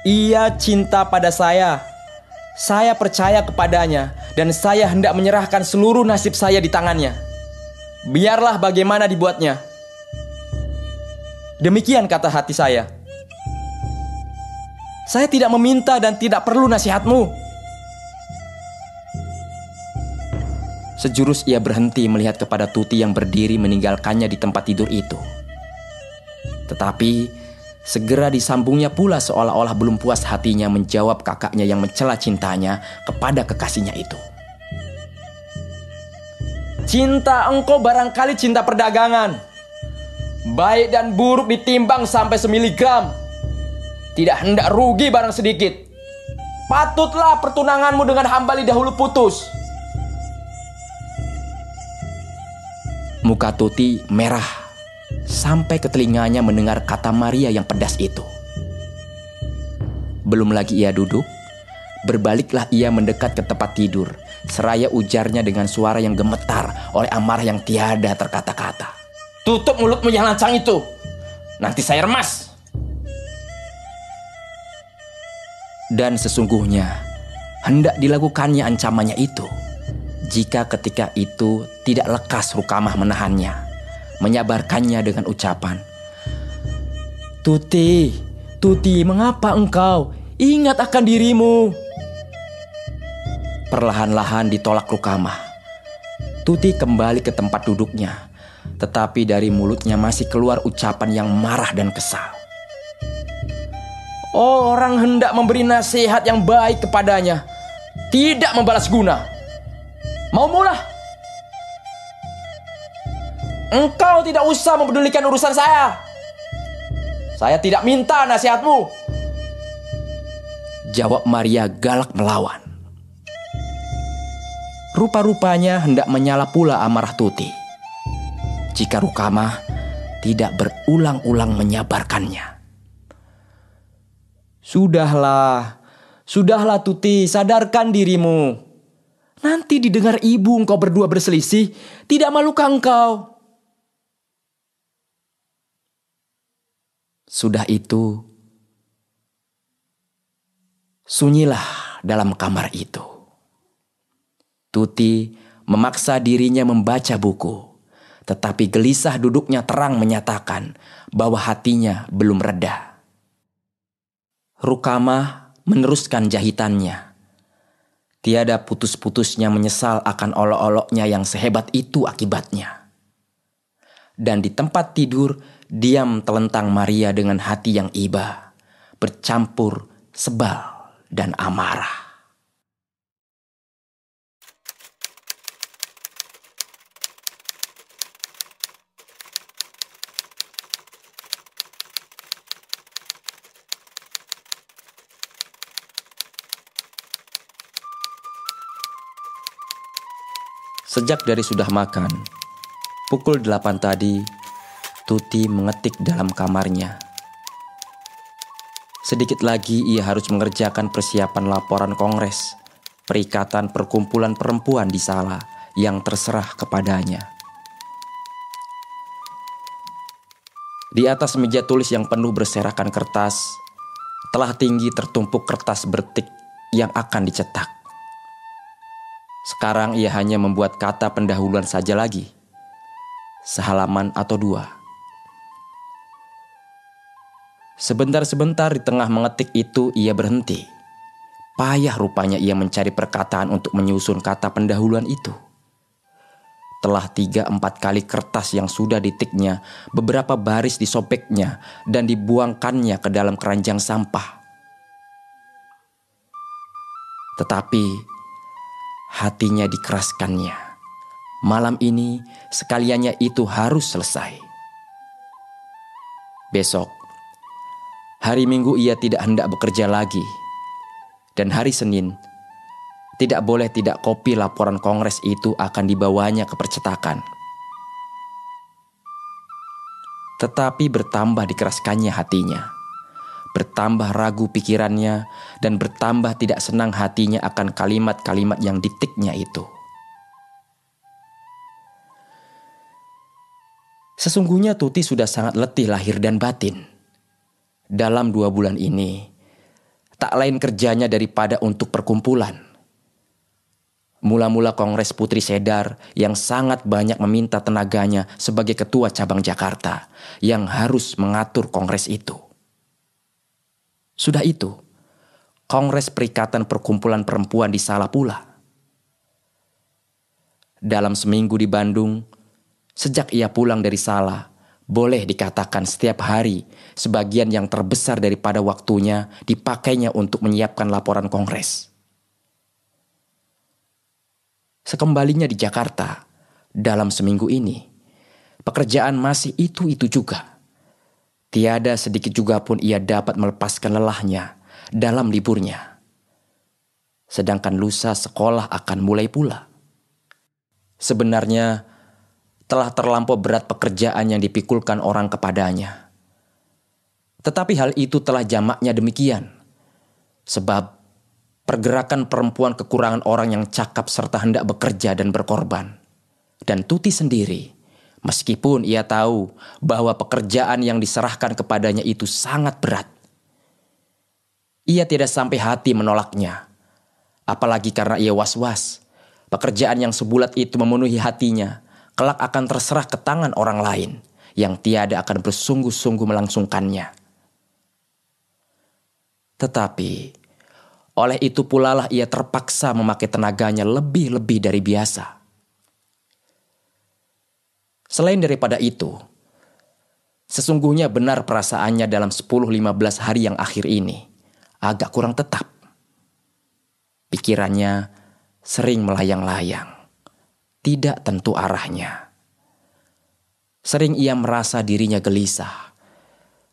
Ia cinta pada saya. Saya percaya kepadanya dan saya hendak menyerahkan seluruh nasib saya di tangannya. Biarlah bagaimana dibuatnya. Demikian kata hati saya. Saya tidak meminta dan tidak perlu nasihatmu. Sejurus ia berhenti melihat kepada Tuti yang berdiri meninggalkannya di tempat tidur itu. Tetapi segera disambungnya pula seolah-olah belum puas hatinya menjawab kakaknya yang mencela cintanya kepada kekasihnya itu. Cinta engkau barangkali cinta perdagangan. Baik dan buruk ditimbang sampai semiligram. Tidak hendak rugi barang sedikit. Patutlah pertunanganmu dengan Hambali dahulu putus. Muka Tuti merah sampai ke telinganya mendengar kata Maria yang pedas itu. Belum lagi ia duduk, berbaliklah ia mendekat ke tempat tidur, seraya ujarnya dengan suara yang gemetar oleh amarah yang tiada terkata-kata. Tutup mulutmu yang lancang itu. Nanti saya remas. Dan sesungguhnya hendak dilakukannya ancamannya itu, jika ketika itu tidak lekas Rukamah menahannya, menyabarkannya dengan ucapan, Tuti, mengapa engkau? Ingat akan dirimu. Perlahan-lahan ditolak Rukamah. Tuti kembali ke tempat duduknya. Tetapi dari mulutnya masih keluar ucapan yang marah dan kesal. Orang hendak memberi nasihat yang baik kepadanya, tidak membalas guna. Mau mula? Engkau tidak usah mempedulikan urusan saya. Saya tidak minta nasihatmu. Jawab Maria galak melawan. Rupa-rupanya hendak menyala pula amarah Tuti jika Rukamah tidak berulang-ulang menyabarkannya. Sudahlah Tuti, sadarkan dirimu. Nanti didengar ibu engkau berdua berselisih, tidak malukah engkau? Sudah itu, sunyilah dalam kamar itu. Tuti memaksa dirinya membaca buku. Tetapi gelisah duduknya terang menyatakan bahwa hatinya belum reda. Rukamah meneruskan jahitannya. Tiada putus-putusnya menyesal akan olok-oloknya yang sehebat itu akibatnya. Dan di tempat tidur diam telentang Maria dengan hati yang iba, bercampur sebal dan amarah. Sejak dari sudah makan, pukul 8 tadi, Tuti mengetik dalam kamarnya. Sedikit lagi ia harus mengerjakan persiapan laporan kongres Perikatan Perkumpulan Perempuan di Sala yang terserah kepadanya. Di atas meja tulis yang penuh berserakan kertas, telah tinggi tertumpuk kertas bertik yang akan dicetak. Sekarang ia hanya membuat kata pendahuluan saja lagi, sehalaman atau dua. Sebentar-sebentar di tengah mengetik itu ia berhenti. Payah rupanya ia mencari perkataan untuk menyusun kata pendahuluan itu. Telah 3-4 kali kertas yang sudah ditiknya, beberapa baris disobeknya dan dibuangkannya ke dalam keranjang sampah. Tetapi hatinya dikeraskannya. Malam ini sekaliannya itu harus selesai. Besok, hari Minggu ia tidak hendak bekerja lagi. Dan hari Senin, tidak boleh tidak kopi laporan kongres itu akan dibawanya ke percetakan. Tetapi bertambah dikeraskannya hatinya. Bertambah ragu pikirannya dan bertambah tidak senang hatinya akan kalimat-kalimat yang ditiknya itu. Sesungguhnya Tuti sudah sangat letih lahir dan batin. Dalam 2 bulan ini, tak lain kerjanya daripada untuk perkumpulan. Mula-mula Kongres Putri Sedar yang sangat banyak meminta tenaganya sebagai ketua cabang Jakarta yang harus mengatur kongres itu. Sudah itu, Kongres Perikatan Perkumpulan Perempuan di Sala pula. Dalam seminggu di Bandung, sejak ia pulang dari Sala, boleh dikatakan setiap hari sebagian yang terbesar daripada waktunya dipakainya untuk menyiapkan laporan kongres. Sekembalinya di Jakarta, dalam seminggu ini, pekerjaan masih itu-itu juga. Tiada sedikit juga pun ia dapat melepaskan lelahnya dalam liburnya. Sedangkan lusa sekolah akan mulai pula. Sebenarnya telah terlampau berat pekerjaan yang dipikulkan orang kepadanya. Tetapi hal itu telah jamaknya demikian. Sebab pergerakan perempuan kekurangan orang yang cakap serta hendak bekerja dan berkorban. Dan Tuti sendiri, meskipun ia tahu bahwa pekerjaan yang diserahkan kepadanya itu sangat berat, ia tidak sampai hati menolaknya. Apalagi karena ia was-was, pekerjaan yang sebulat itu memenuhi hatinya, kelak akan terserah ke tangan orang lain yang tiada akan bersungguh-sungguh melangsungkannya. Tetapi, oleh itu pula lah ia terpaksa memakai tenaganya lebih-lebih dari biasa. Selain daripada itu, sesungguhnya benar perasaannya dalam 10-15 hari yang akhir ini agak kurang tetap. Pikirannya sering melayang-layang, tidak tentu arahnya. Sering ia merasa dirinya gelisah,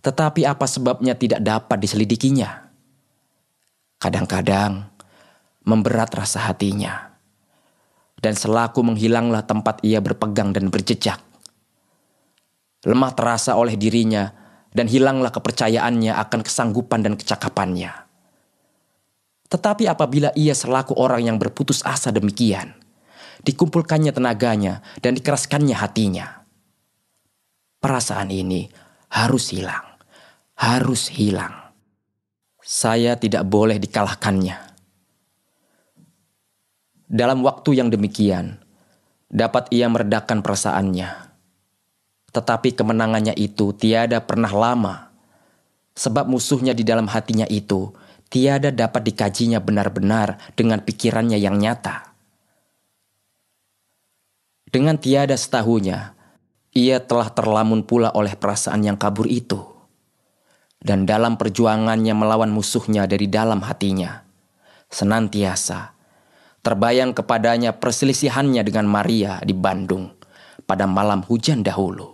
tetapi apa sebabnya tidak dapat diselidikinya. Kadang-kadang memberat rasa hatinya, dan selaku menghilanglah tempat ia berpegang dan berjejak. Lemah terasa oleh dirinya dan hilanglah kepercayaannya akan kesanggupan dan kecakapannya. Tetapi apabila ia selaku orang yang berputus asa demikian, dikumpulkannya tenaganya dan dikeraskannya hatinya, perasaan ini harus hilang, harus hilang. Saya tidak boleh dikalahkannya. Dalam waktu yang demikian, dapat ia meredakan perasaannya. Tetapi kemenangannya itu tiada pernah lama, sebab musuhnya di dalam hatinya itu tiada dapat dikajinya benar-benar dengan pikirannya yang nyata. Dengan tiada setahunya, ia telah terlamun pula oleh perasaan yang kabur itu. Dan dalam perjuangannya melawan musuhnya dari dalam hatinya, senantiasa terbayang kepadanya perselisihannya dengan Maria di Bandung pada malam hujan dahulu.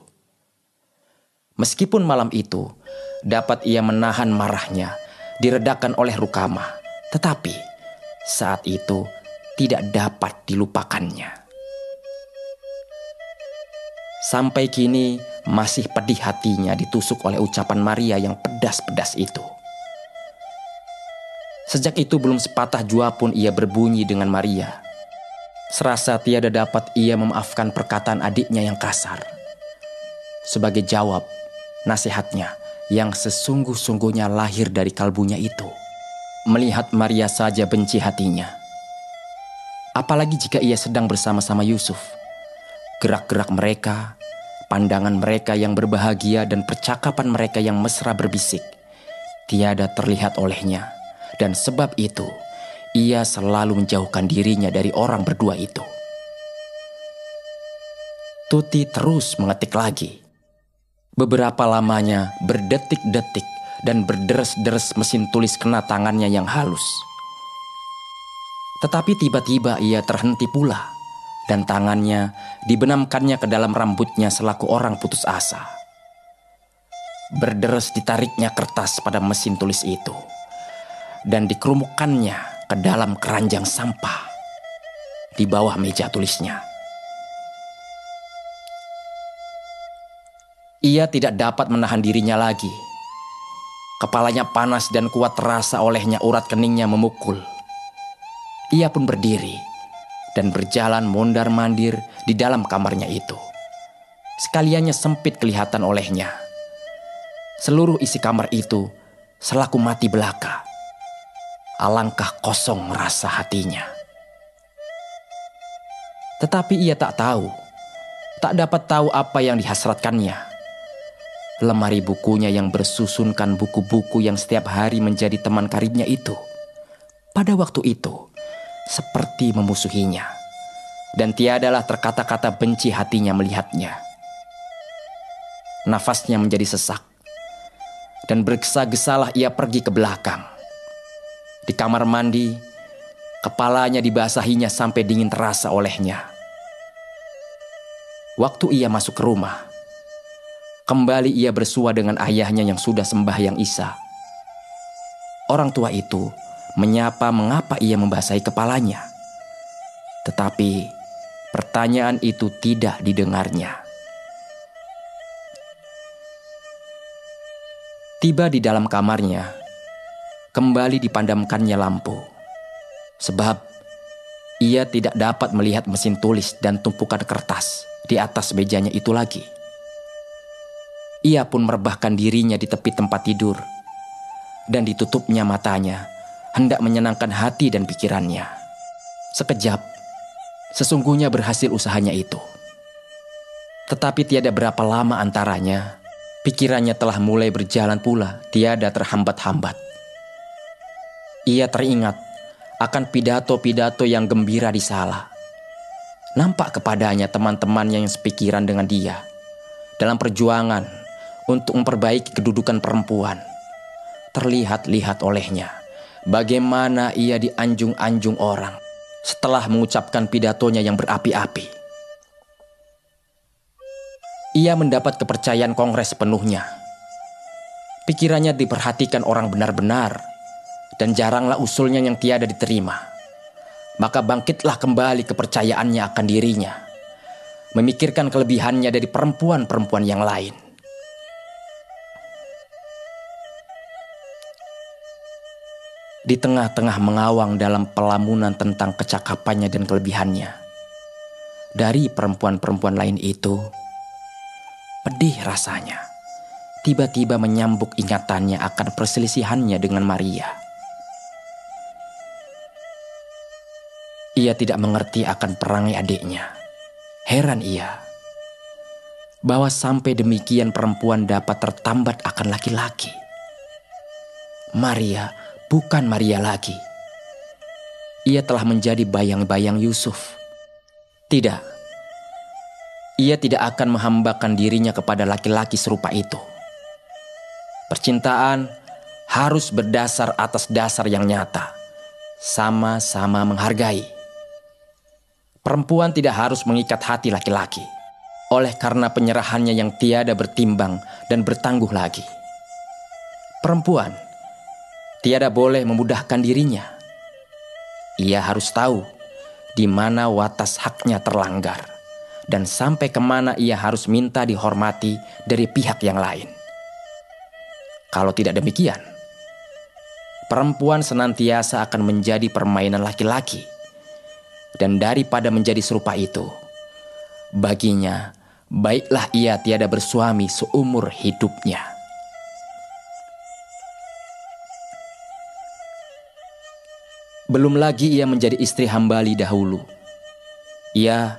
Meskipun malam itu dapat ia menahan marahnya, diredakan oleh Rukama, tetapi saat itu tidak dapat dilupakannya. Sampai kini masih pedih hatinya ditusuk oleh ucapan Maria yang pedas-pedas itu. Sejak itu belum sepatah jua pun ia berbunyi dengan Maria. Serasa tiada dapat ia memaafkan perkataan adiknya yang kasar. Sebagai jawab nasihatnya yang sesungguh-sungguhnya lahir dari kalbunya itu, melihat Maria saja benci hatinya. Apalagi jika ia sedang bersama-sama Yusuf. Gerak-gerak mereka, pandangan mereka yang berbahagia dan percakapan mereka yang mesra berbisik tiada terlihat olehnya. Dan sebab itu ia selalu menjauhkan dirinya dari orang berdua itu. Tuti terus mengetik lagi. Beberapa lamanya berdetik-detik dan berderes-deres mesin tulis kena tangannya yang halus. Tetapi tiba-tiba ia terhenti pula dan tangannya dibenamkannya ke dalam rambutnya selaku orang putus asa. Berderes ditariknya kertas pada mesin tulis itu dan dikerumukkannya ke dalam keranjang sampah di bawah meja tulisnya. Ia tidak dapat menahan dirinya lagi. Kepalanya panas dan kuat terasa olehnya urat keningnya memukul. Ia pun berdiri dan berjalan mondar-mandir di dalam kamarnya itu. Sekaliannya sempit kelihatan olehnya. Seluruh isi kamar itu selaku mati belaka. Alangkah kosong rasa hatinya. Tetapi ia tak dapat tahu apa yang dihasratkannya. Lemari bukunya yang bersusunkan buku-buku yang setiap hari menjadi teman karibnya itu, pada waktu itu seperti memusuhinya, dan tiadalah terkata-kata benci hatinya melihatnya. Nafasnya menjadi sesak, dan bergesa-gesalah ia pergi ke belakang. Di kamar mandi, kepalanya dibasahinya sampai dingin terasa olehnya. Waktu ia masuk ke rumah, kembali ia bersua dengan ayahnya yang sudah sembahyang Isya. Orang tua itu menyapa mengapa ia membasahi kepalanya. Tetapi pertanyaan itu tidak didengarnya. Tiba di dalam kamarnya, kembali dipandamkannya lampu. Sebab ia tidak dapat melihat mesin tulis dan tumpukan kertas di atas mejanya itu lagi. Ia pun merebahkan dirinya di tepi tempat tidur dan ditutupnya matanya, hendak menyenangkan hati dan pikirannya. Sekejap, sesungguhnya berhasil usahanya itu. Tetapi tiada berapa lama antaranya, pikirannya telah mulai berjalan pula, tiada terhambat-hambat. Ia teringat akan pidato-pidato yang gembira di Sala. Nampak kepadanya teman-temannya yang sepikiran dengan dia dalam perjuangan untuk memperbaiki kedudukan perempuan. Terlihat-lihat olehnya bagaimana ia dianjung-anjung orang setelah mengucapkan pidatonya yang berapi-api. Ia mendapat kepercayaan kongres sepenuhnya. Pikirannya diperhatikan orang benar-benar dan jaranglah usulnya yang tiada diterima. Maka bangkitlah kembali kepercayaannya akan dirinya, memikirkan kelebihannya dari perempuan-perempuan yang lain. Di tengah-tengah mengawang dalam pelamunan tentang kecakapannya dan kelebihannya dari perempuan-perempuan lain itu, pedih rasanya tiba-tiba menyambuk ingatannya akan perselisihannya dengan Maria. Ia tidak mengerti akan perangai adiknya. Heran ia bahwa sampai demikian perempuan dapat tertambat akan laki-laki. Maria bukan Maria lagi. Ia telah menjadi bayang-bayang Yusuf. Tidak, ia tidak akan menghambakan dirinya kepada laki-laki serupa itu. Percintaan harus berdasar atas dasar yang nyata, sama-sama menghargai. Perempuan tidak harus mengikat hati laki-laki oleh karena penyerahannya yang tiada bertimbang dan bertangguh lagi. Perempuan tiada boleh memudahkan dirinya. Ia harus tahu di mana watas haknya terlanggar dan sampai kemana ia harus minta dihormati dari pihak yang lain. Kalau tidak demikian, perempuan senantiasa akan menjadi permainan laki-laki. Dan daripada menjadi serupa itu, baginya baiklah ia tiada bersuami seumur hidupnya. Belum lagi ia menjadi istri Hambali dahulu. Ia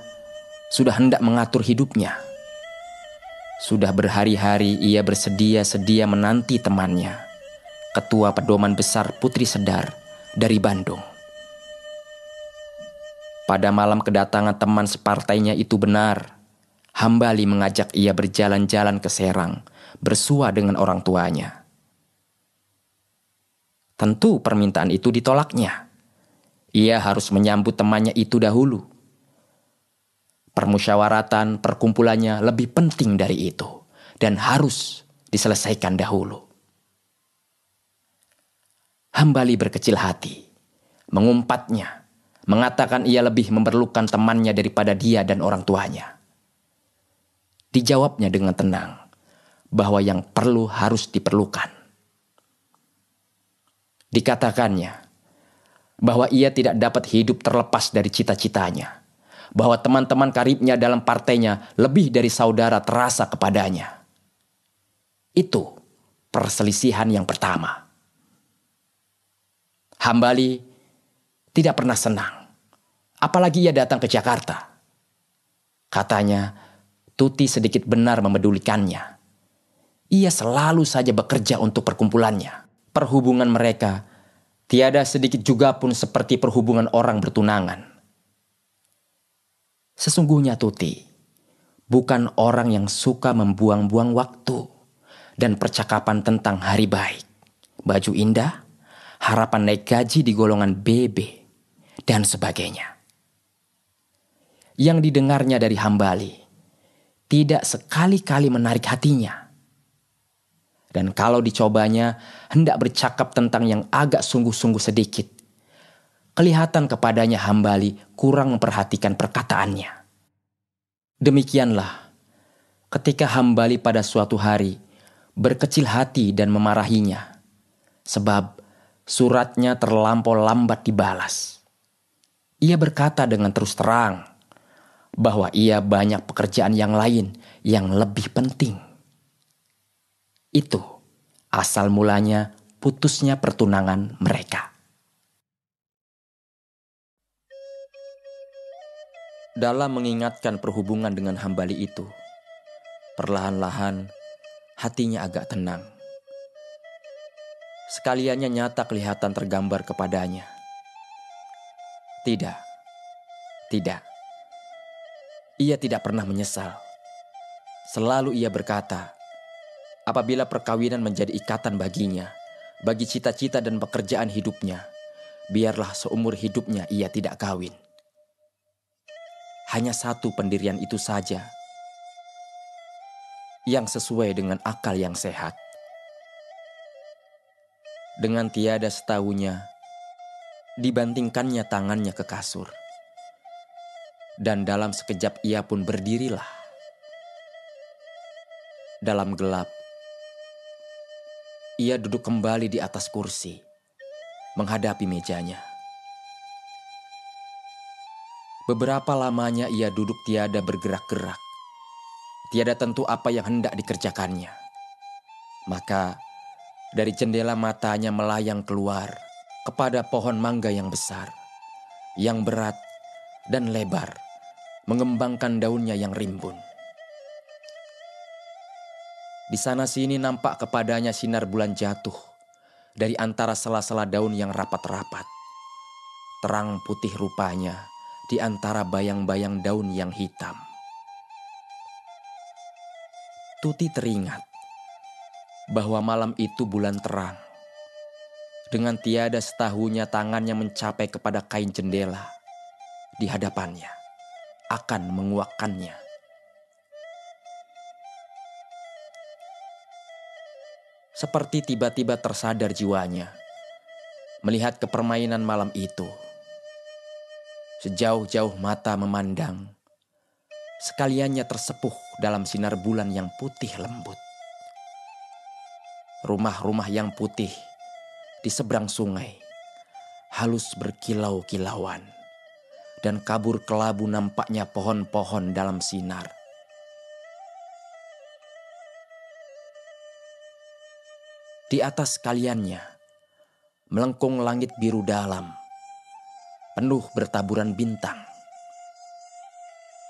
sudah hendak mengatur hidupnya. Sudah berhari-hari ia bersedia-sedia menanti temannya, Ketua Pedoman Besar Putri Sedar dari Bandung. Pada malam kedatangan teman separtainya itu benar, Hambali mengajak ia berjalan-jalan ke Serang, bersua dengan orang tuanya. Tentu permintaan itu ditolaknya. Ia harus menyambut temannya itu dahulu. Permusyawaratan perkumpulannya lebih penting dari itu dan harus diselesaikan dahulu. Hambali berkecil hati, mengumpatnya, mengatakan ia lebih memerlukan temannya daripada dia dan orang tuanya. Dijawabnya dengan tenang bahwa yang perlu harus diperlukan. Dikatakannya bahwa ia tidak dapat hidup terlepas dari cita-citanya, bahwa teman-teman karibnya dalam partainya lebih dari saudara terasa kepadanya. Itu perselisihan yang pertama. Hambali tidak pernah senang, apalagi ia datang ke Jakarta. Katanya, Tuti sedikit benar memedulikannya. Ia selalu saja bekerja untuk perkumpulannya. Perhubungan mereka tiada sedikit juga pun seperti perhubungan orang bertunangan. Sesungguhnya Tuti bukan orang yang suka membuang-buang waktu dan percakapan tentang hari baik, baju indah, harapan naik gaji di golongan BB, dan sebagainya. Yang didengarnya dari Hambali tidak sekali-kali menarik hatinya. Dan kalau dicobanya hendak bercakap tentang yang agak sungguh-sungguh sedikit, kelihatan kepadanya Hambali kurang memperhatikan perkataannya. Demikianlah ketika Hambali pada suatu hari berkecil hati dan memarahinya, sebab suratnya terlampau lambat dibalas. Ia berkata dengan terus terang bahwa ia banyak pekerjaan yang lain yang lebih penting. Itu asal mulanya putusnya pertunangan mereka. Dalam mengingatkan perhubungan dengan Hambali itu, perlahan-lahan hatinya agak tenang. Sekaliannya nyata kelihatan tergambar kepadanya. Tidak. Ia tidak pernah menyesal. Selalu ia berkata, apabila perkawinan menjadi ikatan baginya, bagi cita-cita dan pekerjaan hidupnya, biarlah seumur hidupnya ia tidak kawin. Hanya satu pendirian itu saja yang sesuai dengan akal yang sehat. Dengan tiada setahunya, dibantingkannya tangannya ke kasur. Dan dalam sekejap ia pun berdirilah. Dalam gelap, ia duduk kembali di atas kursi, menghadapi mejanya. Beberapa lamanya ia duduk tiada bergerak-gerak. Tiada tentu apa yang hendak dikerjakannya. Maka dari jendela matanya melayang keluar kepada pohon mangga yang besar, yang berat dan lebar, mengembangkan daunnya yang rimbun. Di sana sini nampak kepadanya sinar bulan jatuh dari antara sela-sela daun yang rapat-rapat. Terang putih rupanya di antara bayang-bayang daun yang hitam. Tuti teringat bahwa malam itu bulan terang. Dengan tiada setahunya tangannya mencapai kepada kain jendela di hadapannya, akan menguakkannya. Seperti tiba-tiba tersadar jiwanya melihat kepermainan malam itu. Sejauh-jauh mata memandang, sekaliannya tersepuh dalam sinar bulan yang putih lembut. Rumah-rumah yang putih di seberang sungai halus berkilau-kilauan, dan kabur kelabu nampaknya pohon-pohon dalam sinar. Di atas kaliannya melengkung langit biru dalam, penuh bertaburan bintang.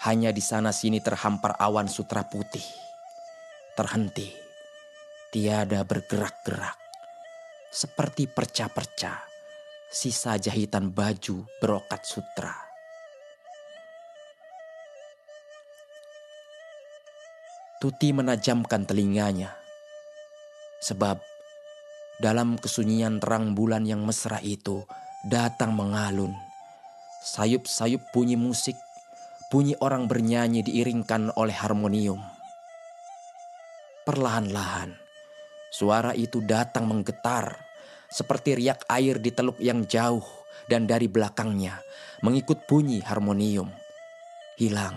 Hanya di sana-sini terhampar awan sutra putih, terhenti, tiada bergerak-gerak, seperti perca-perca, sisa jahitan baju berokat sutra. Tuti menajamkan telinganya, sebab dalam kesunyian terang bulan yang mesra itu datang mengalun sayup-sayup bunyi musik, bunyi orang bernyanyi diiringkan oleh harmonium. Perlahan-lahan suara itu datang menggetar seperti riak air di teluk yang jauh, dan dari belakangnya mengikut bunyi harmonium hilang,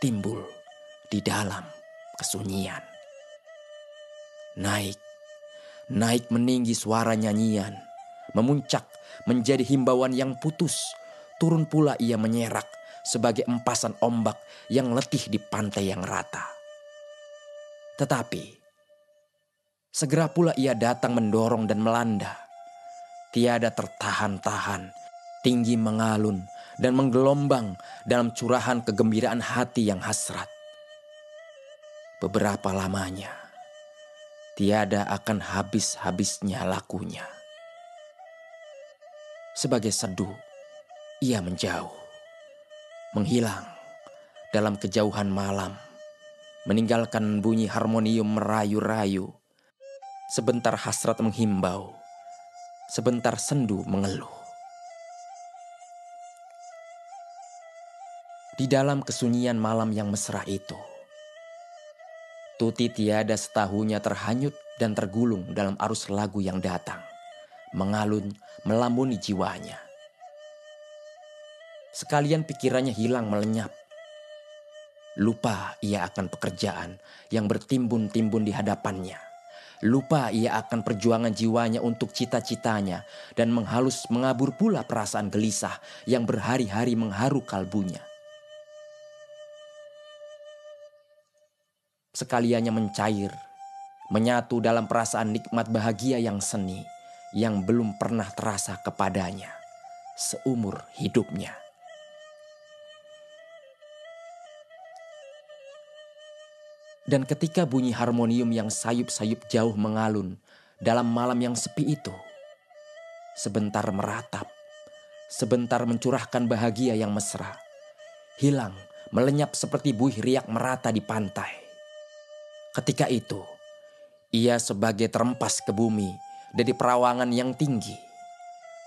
timbul di dalam kesunyian. Naik meninggi suara nyanyian, memuncak menjadi himbauan yang putus, turun pula ia menyerak sebagai empasan ombak yang letih di pantai yang rata. Tetapi segera pula ia datang mendorong dan melanda, tiada tertahan-tahan, tinggi mengalun dan menggelombang dalam curahan kegembiraan hati yang hasrat. Beberapa lamanya tiada akan habis-habisnya lakunya. Sebagai seduh, ia menjauh, menghilang dalam kejauhan malam, meninggalkan bunyi harmonium merayu-rayu. Sebentar hasrat menghimbau, sebentar sendu mengeluh. Di dalam kesunyian malam yang mesra itu, Tuti tiada setahunya terhanyut dan tergulung dalam arus lagu yang datang, mengalun melambuni jiwanya. Sekalian pikirannya hilang melenyap. Lupa ia akan pekerjaan yang bertimbun-timbun di hadapannya. Lupa ia akan perjuangan jiwanya untuk cita-citanya, dan menghalus mengabur pula perasaan gelisah yang berhari-hari mengharu kalbunya. Sekaliannya mencair, menyatu dalam perasaan nikmat bahagia yang seni, yang belum pernah terasa kepadanya seumur hidupnya. Dan ketika bunyi harmonium yang sayup-sayup jauh mengalun dalam malam yang sepi itu, sebentar meratap, sebentar mencurahkan bahagia yang mesra, hilang, melenyap seperti buih riak merata di pantai. Ketika itu, ia sebagai terempas ke bumi dari perawangan yang tinggi.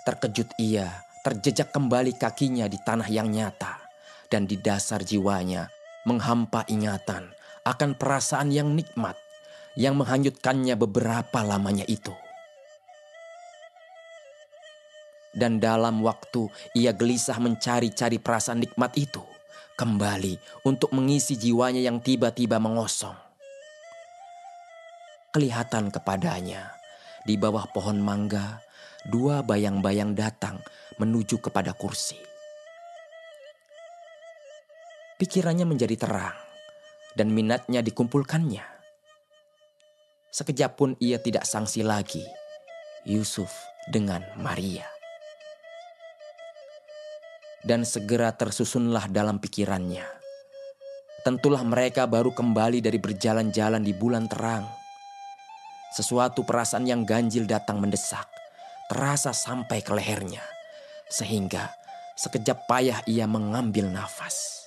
Terkejut ia, terjejak kembali kakinya di tanah yang nyata, dan di dasar jiwanya menghampa ingatan akan perasaan yang nikmat yang menghanyutkannya beberapa lamanya itu. Dan dalam waktu ia gelisah mencari-cari perasaan nikmat itu kembali untuk mengisi jiwanya yang tiba-tiba mengosong. Kelihatan kepadanya di bawah pohon mangga, dua bayang-bayang datang menuju kepada kursi. Pikirannya menjadi terang dan minatnya dikumpulkannya. Sekejap pun ia tidak sangsi lagi Yusuf dengan Maria. Dan segera tersusunlah dalam pikirannya, tentulah mereka baru kembali dari berjalan-jalan di bulan terang. Sesuatu perasaan yang ganjil datang mendesak, terasa sampai ke lehernya, sehingga sekejap payah ia mengambil nafas.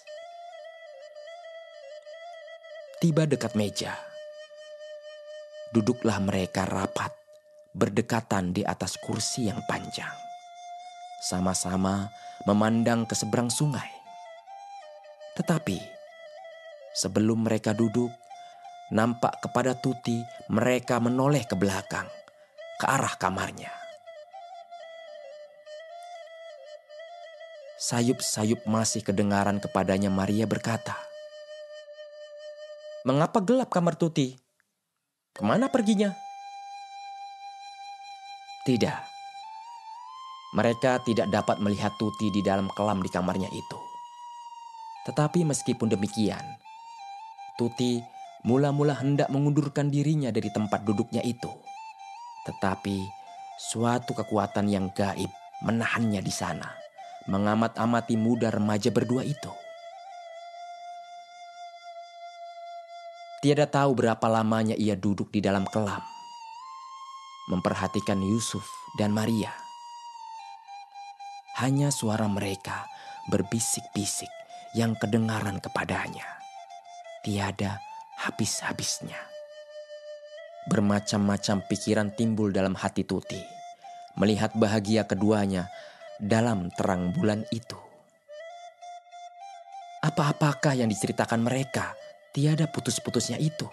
Tiba dekat meja, Duduklah mereka rapat, berdekatan di atas kursi yang panjang. Sama-sama memandang ke seberang sungai. Tetapi sebelum mereka duduk, nampak kepada Tuti mereka menoleh ke belakang, ke arah kamarnya. Sayup-sayup masih kedengaran kepadanya Maria berkata, "Mengapa gelap kamar Tuti? Kemana perginya?" Tidak, mereka tidak dapat melihat Tuti di dalam kelam di kamarnya itu. Tetapi meskipun demikian, Tuti mula-mula hendak mengundurkan dirinya dari tempat duduknya itu. Tetapi suatu kekuatan yang gaib menahannya di sana, mengamat-amati muda remaja berdua itu. Tiada tahu berapa lamanya ia duduk di dalam kelam, memperhatikan Yusuf dan Maria. Hanya suara mereka berbisik-bisik yang kedengaran kepadanya. Tiada habis-habisnya. Bermacam-macam pikiran timbul dalam hati Tuti, melihat bahagia keduanya dalam terang bulan itu. Apa-apakah yang diceritakan mereka, tiada putus-putusnya itu.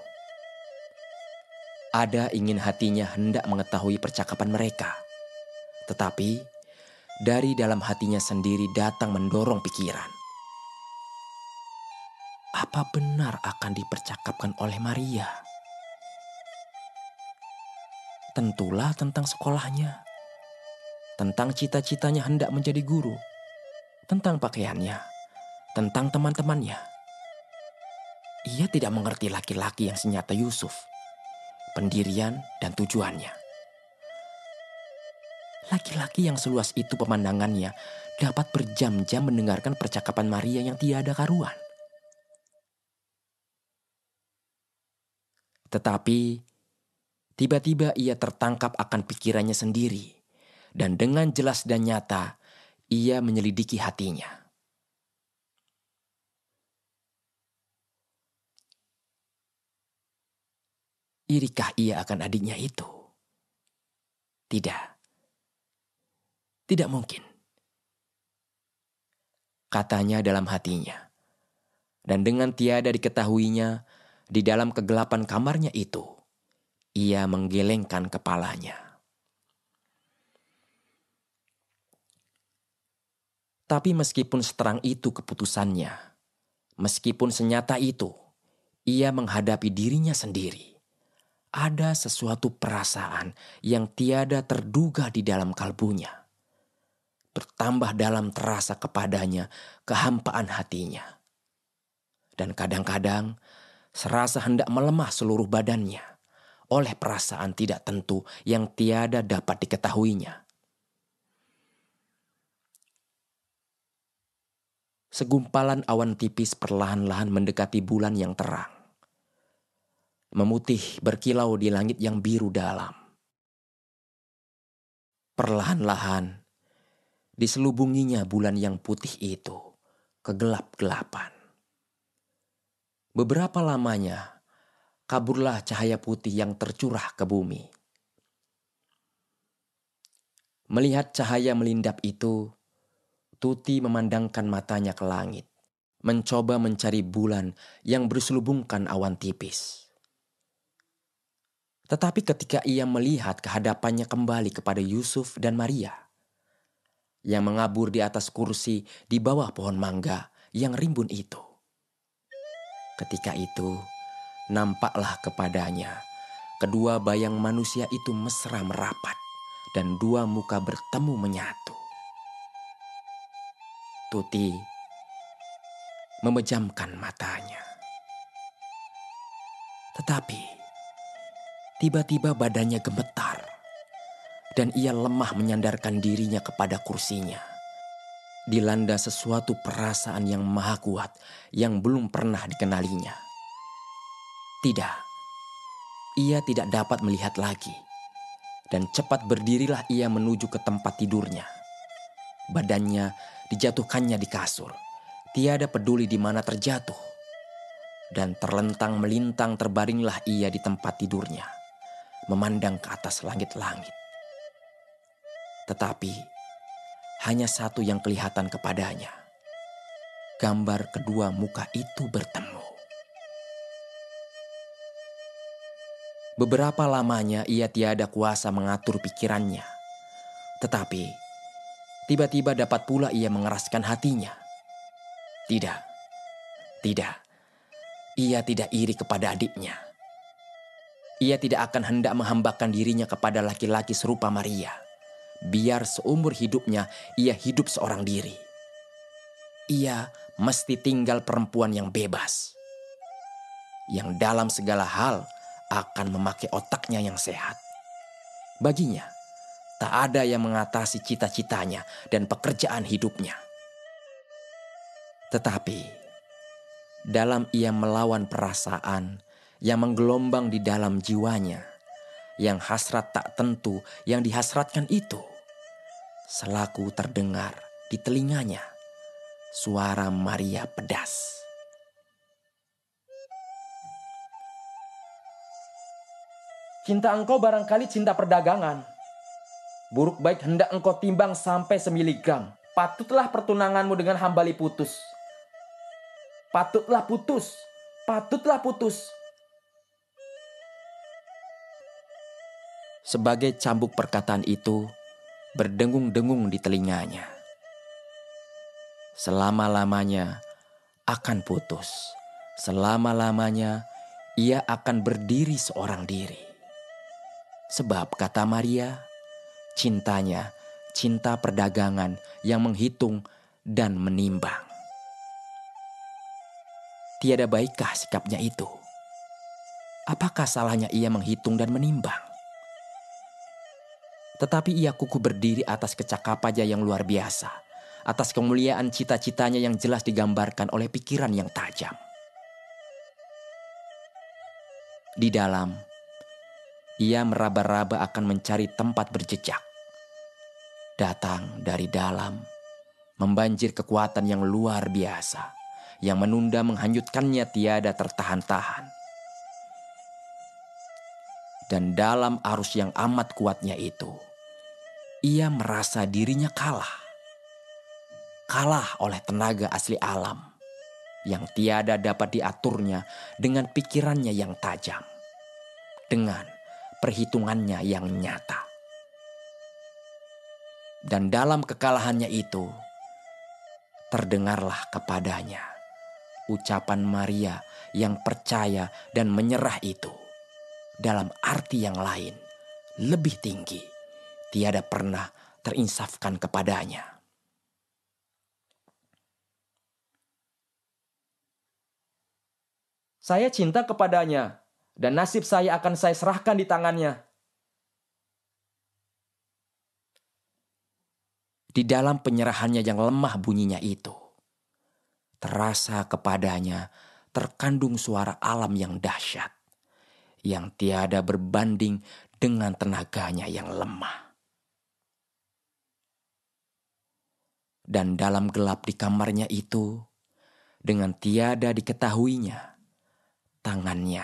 Ada ingin hatinya hendak mengetahui percakapan mereka. Tetapi dari dalam hatinya sendiri datang mendorong pikiran. Apa benar akan dipercakapkan oleh Maria? Tentulah tentang sekolahnya, tentang cita-citanya hendak menjadi guru, tentang pakaiannya, tentang teman-temannya. Ia tidak mengerti laki-laki yang senyata Yusuf, pendirian dan tujuannya. Laki-laki yang seluas itu pemandangannya dapat berjam-jam mendengarkan percakapan Maria yang tiada karuan. Tetapi tiba-tiba ia tertangkap akan pikirannya sendiri, dan dengan jelas dan nyata ia menyelidiki hatinya. Irikah ia akan adiknya itu? Tidak. Tidak mungkin, katanya dalam hatinya. Dan dengan tiada diketahuinya, di dalam kegelapan kamarnya itu, ia menggelengkan kepalanya. Tapi meskipun seterang itu keputusannya, meskipun senyata itu, ia menghadapi dirinya sendiri. Ada sesuatu perasaan yang tiada terduga di dalam kalbunya. Bertambah dalam terasa kepadanya kehampaan hatinya. Dan kadang-kadang serasa hendak melemah seluruh badannya oleh perasaan tidak tentu yang tiada dapat diketahuinya. Segumpalan awan tipis perlahan-lahan mendekati bulan yang terang. Memutih berkilau di langit yang biru dalam. Perlahan-lahan diselubunginya bulan yang putih itu kegelap-gelapan. Beberapa lamanya kaburlah cahaya putih yang tercurah ke bumi. Melihat cahaya melindap itu, Tuti memandangkan matanya ke langit, mencoba mencari bulan yang berselubungkan awan tipis. Tetapi ketika ia melihat kehadapannya kembali kepada Yusuf dan Maria, yang mengabur di atas kursi di bawah pohon mangga yang rimbun itu. Ketika itu, nampaklah kepadanya kedua bayang manusia itu mesra merapat dan dua muka bertemu menyatu. Tuti memejamkan matanya. Tetapi tiba-tiba badannya gemetar dan ia lemah menyandarkan dirinya kepada kursinya. Dilanda sesuatu perasaan yang maha kuat yang belum pernah dikenalinya. Tidak, ia tidak dapat melihat lagi. Dan cepat berdirilah ia menuju ke tempat tidurnya. Badannya dijatuhkannya di kasur. Tiada peduli di mana terjatuh. Dan terlentang melintang terbaringlah ia di tempat tidurnya. memandang ke atas langit-langit. Tetapi hanya satu yang kelihatan kepadanya. Gambar kedua muka itu bertemu. Beberapa lamanya ia tiada kuasa mengatur pikirannya. Tetapi tiba-tiba dapat pula ia mengeraskan hatinya. Tidak. Ia tidak iri kepada adiknya. Ia tidak akan hendak menghambakan dirinya kepada laki-laki serupa Maria. Biar seumur hidupnya ia hidup seorang diri. Ia mesti tinggal perempuan yang bebas. Yang dalam segala hal akan memakai otaknya yang sehat. Baginya, tak ada yang mengatasi cita-citanya dan pekerjaan hidupnya. Tetapi dalam ia melawan perasaan yang menggelombang di dalam jiwanya, yang hasrat tak tentu yang dihasratkan itu, selaku terdengar di telinganya suara Maria pedas. Cinta engkau barangkali cinta perdagangan. Buruk baik hendak engkau timbang sampai semiligram. Patutlah pertunanganmu dengan hambali putus. Patutlah putus. Sebagai cambuk perkataan itu berdengung-dengung di telinganya. Selama-lamanya akan putus. Selama-lamanya ia akan berdiri seorang diri. Sebab kata Maria, cintanya cinta perdagangan yang menghitung dan menimbang. Tiada baikkah sikapnya itu? Apakah salahnya ia menghitung dan menimbang? Tetapi ia kukuh berdiri atas kecakapannya yang luar biasa, atas kemuliaan cita-citanya yang jelas digambarkan oleh pikiran yang tajam. Di dalam, ia meraba-raba akan mencari tempat berjejak. Datang dari dalam, membanjir kekuatan yang luar biasa, yang menunda menghanyutkannya tiada tertahan-tahan. Dan dalam arus yang amat kuatnya itu, ia merasa dirinya kalah. Kalah oleh tenaga asli alam, yang tiada dapat diaturnya dengan pikirannya yang tajam, dengan perhitungannya yang nyata. Dan dalam kekalahannya itu, terdengarlah kepadanya ucapan Maria yang percaya dan menyerah itu, dalam arti yang lain, lebih tinggi, tiada pernah terinsafkan kepadanya. Saya cinta kepadanya, dan nasib saya akan saya serahkan di tangannya. Di dalam penyerahannya yang lemah bunyinya itu, terasa kepadanya terkandung suara alam yang dahsyat, yang tiada berbanding dengan tenaganya yang lemah. Dan dalam gelap di kamarnya itu, dengan tiada diketahuinya, tangannya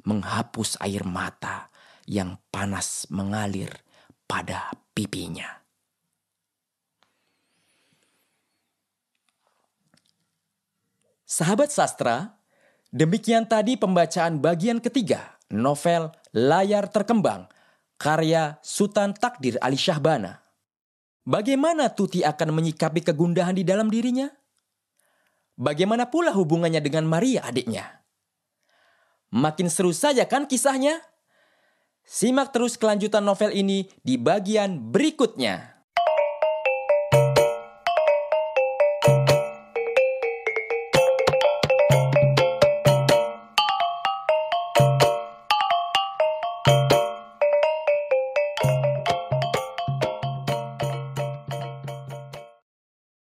menghapus air mata yang panas mengalir pada pipinya. Sahabat sastra, demikian tadi pembacaan bagian ketiga novel Layar Terkembang karya Sutan Takdir Ali Syahbana. Bagaimana Tuti akan menyikapi kegundahan di dalam dirinya? Bagaimana pula hubungannya dengan Maria adiknya? Makin seru saja kan kisahnya? Simak terus kelanjutan novel ini di bagian berikutnya.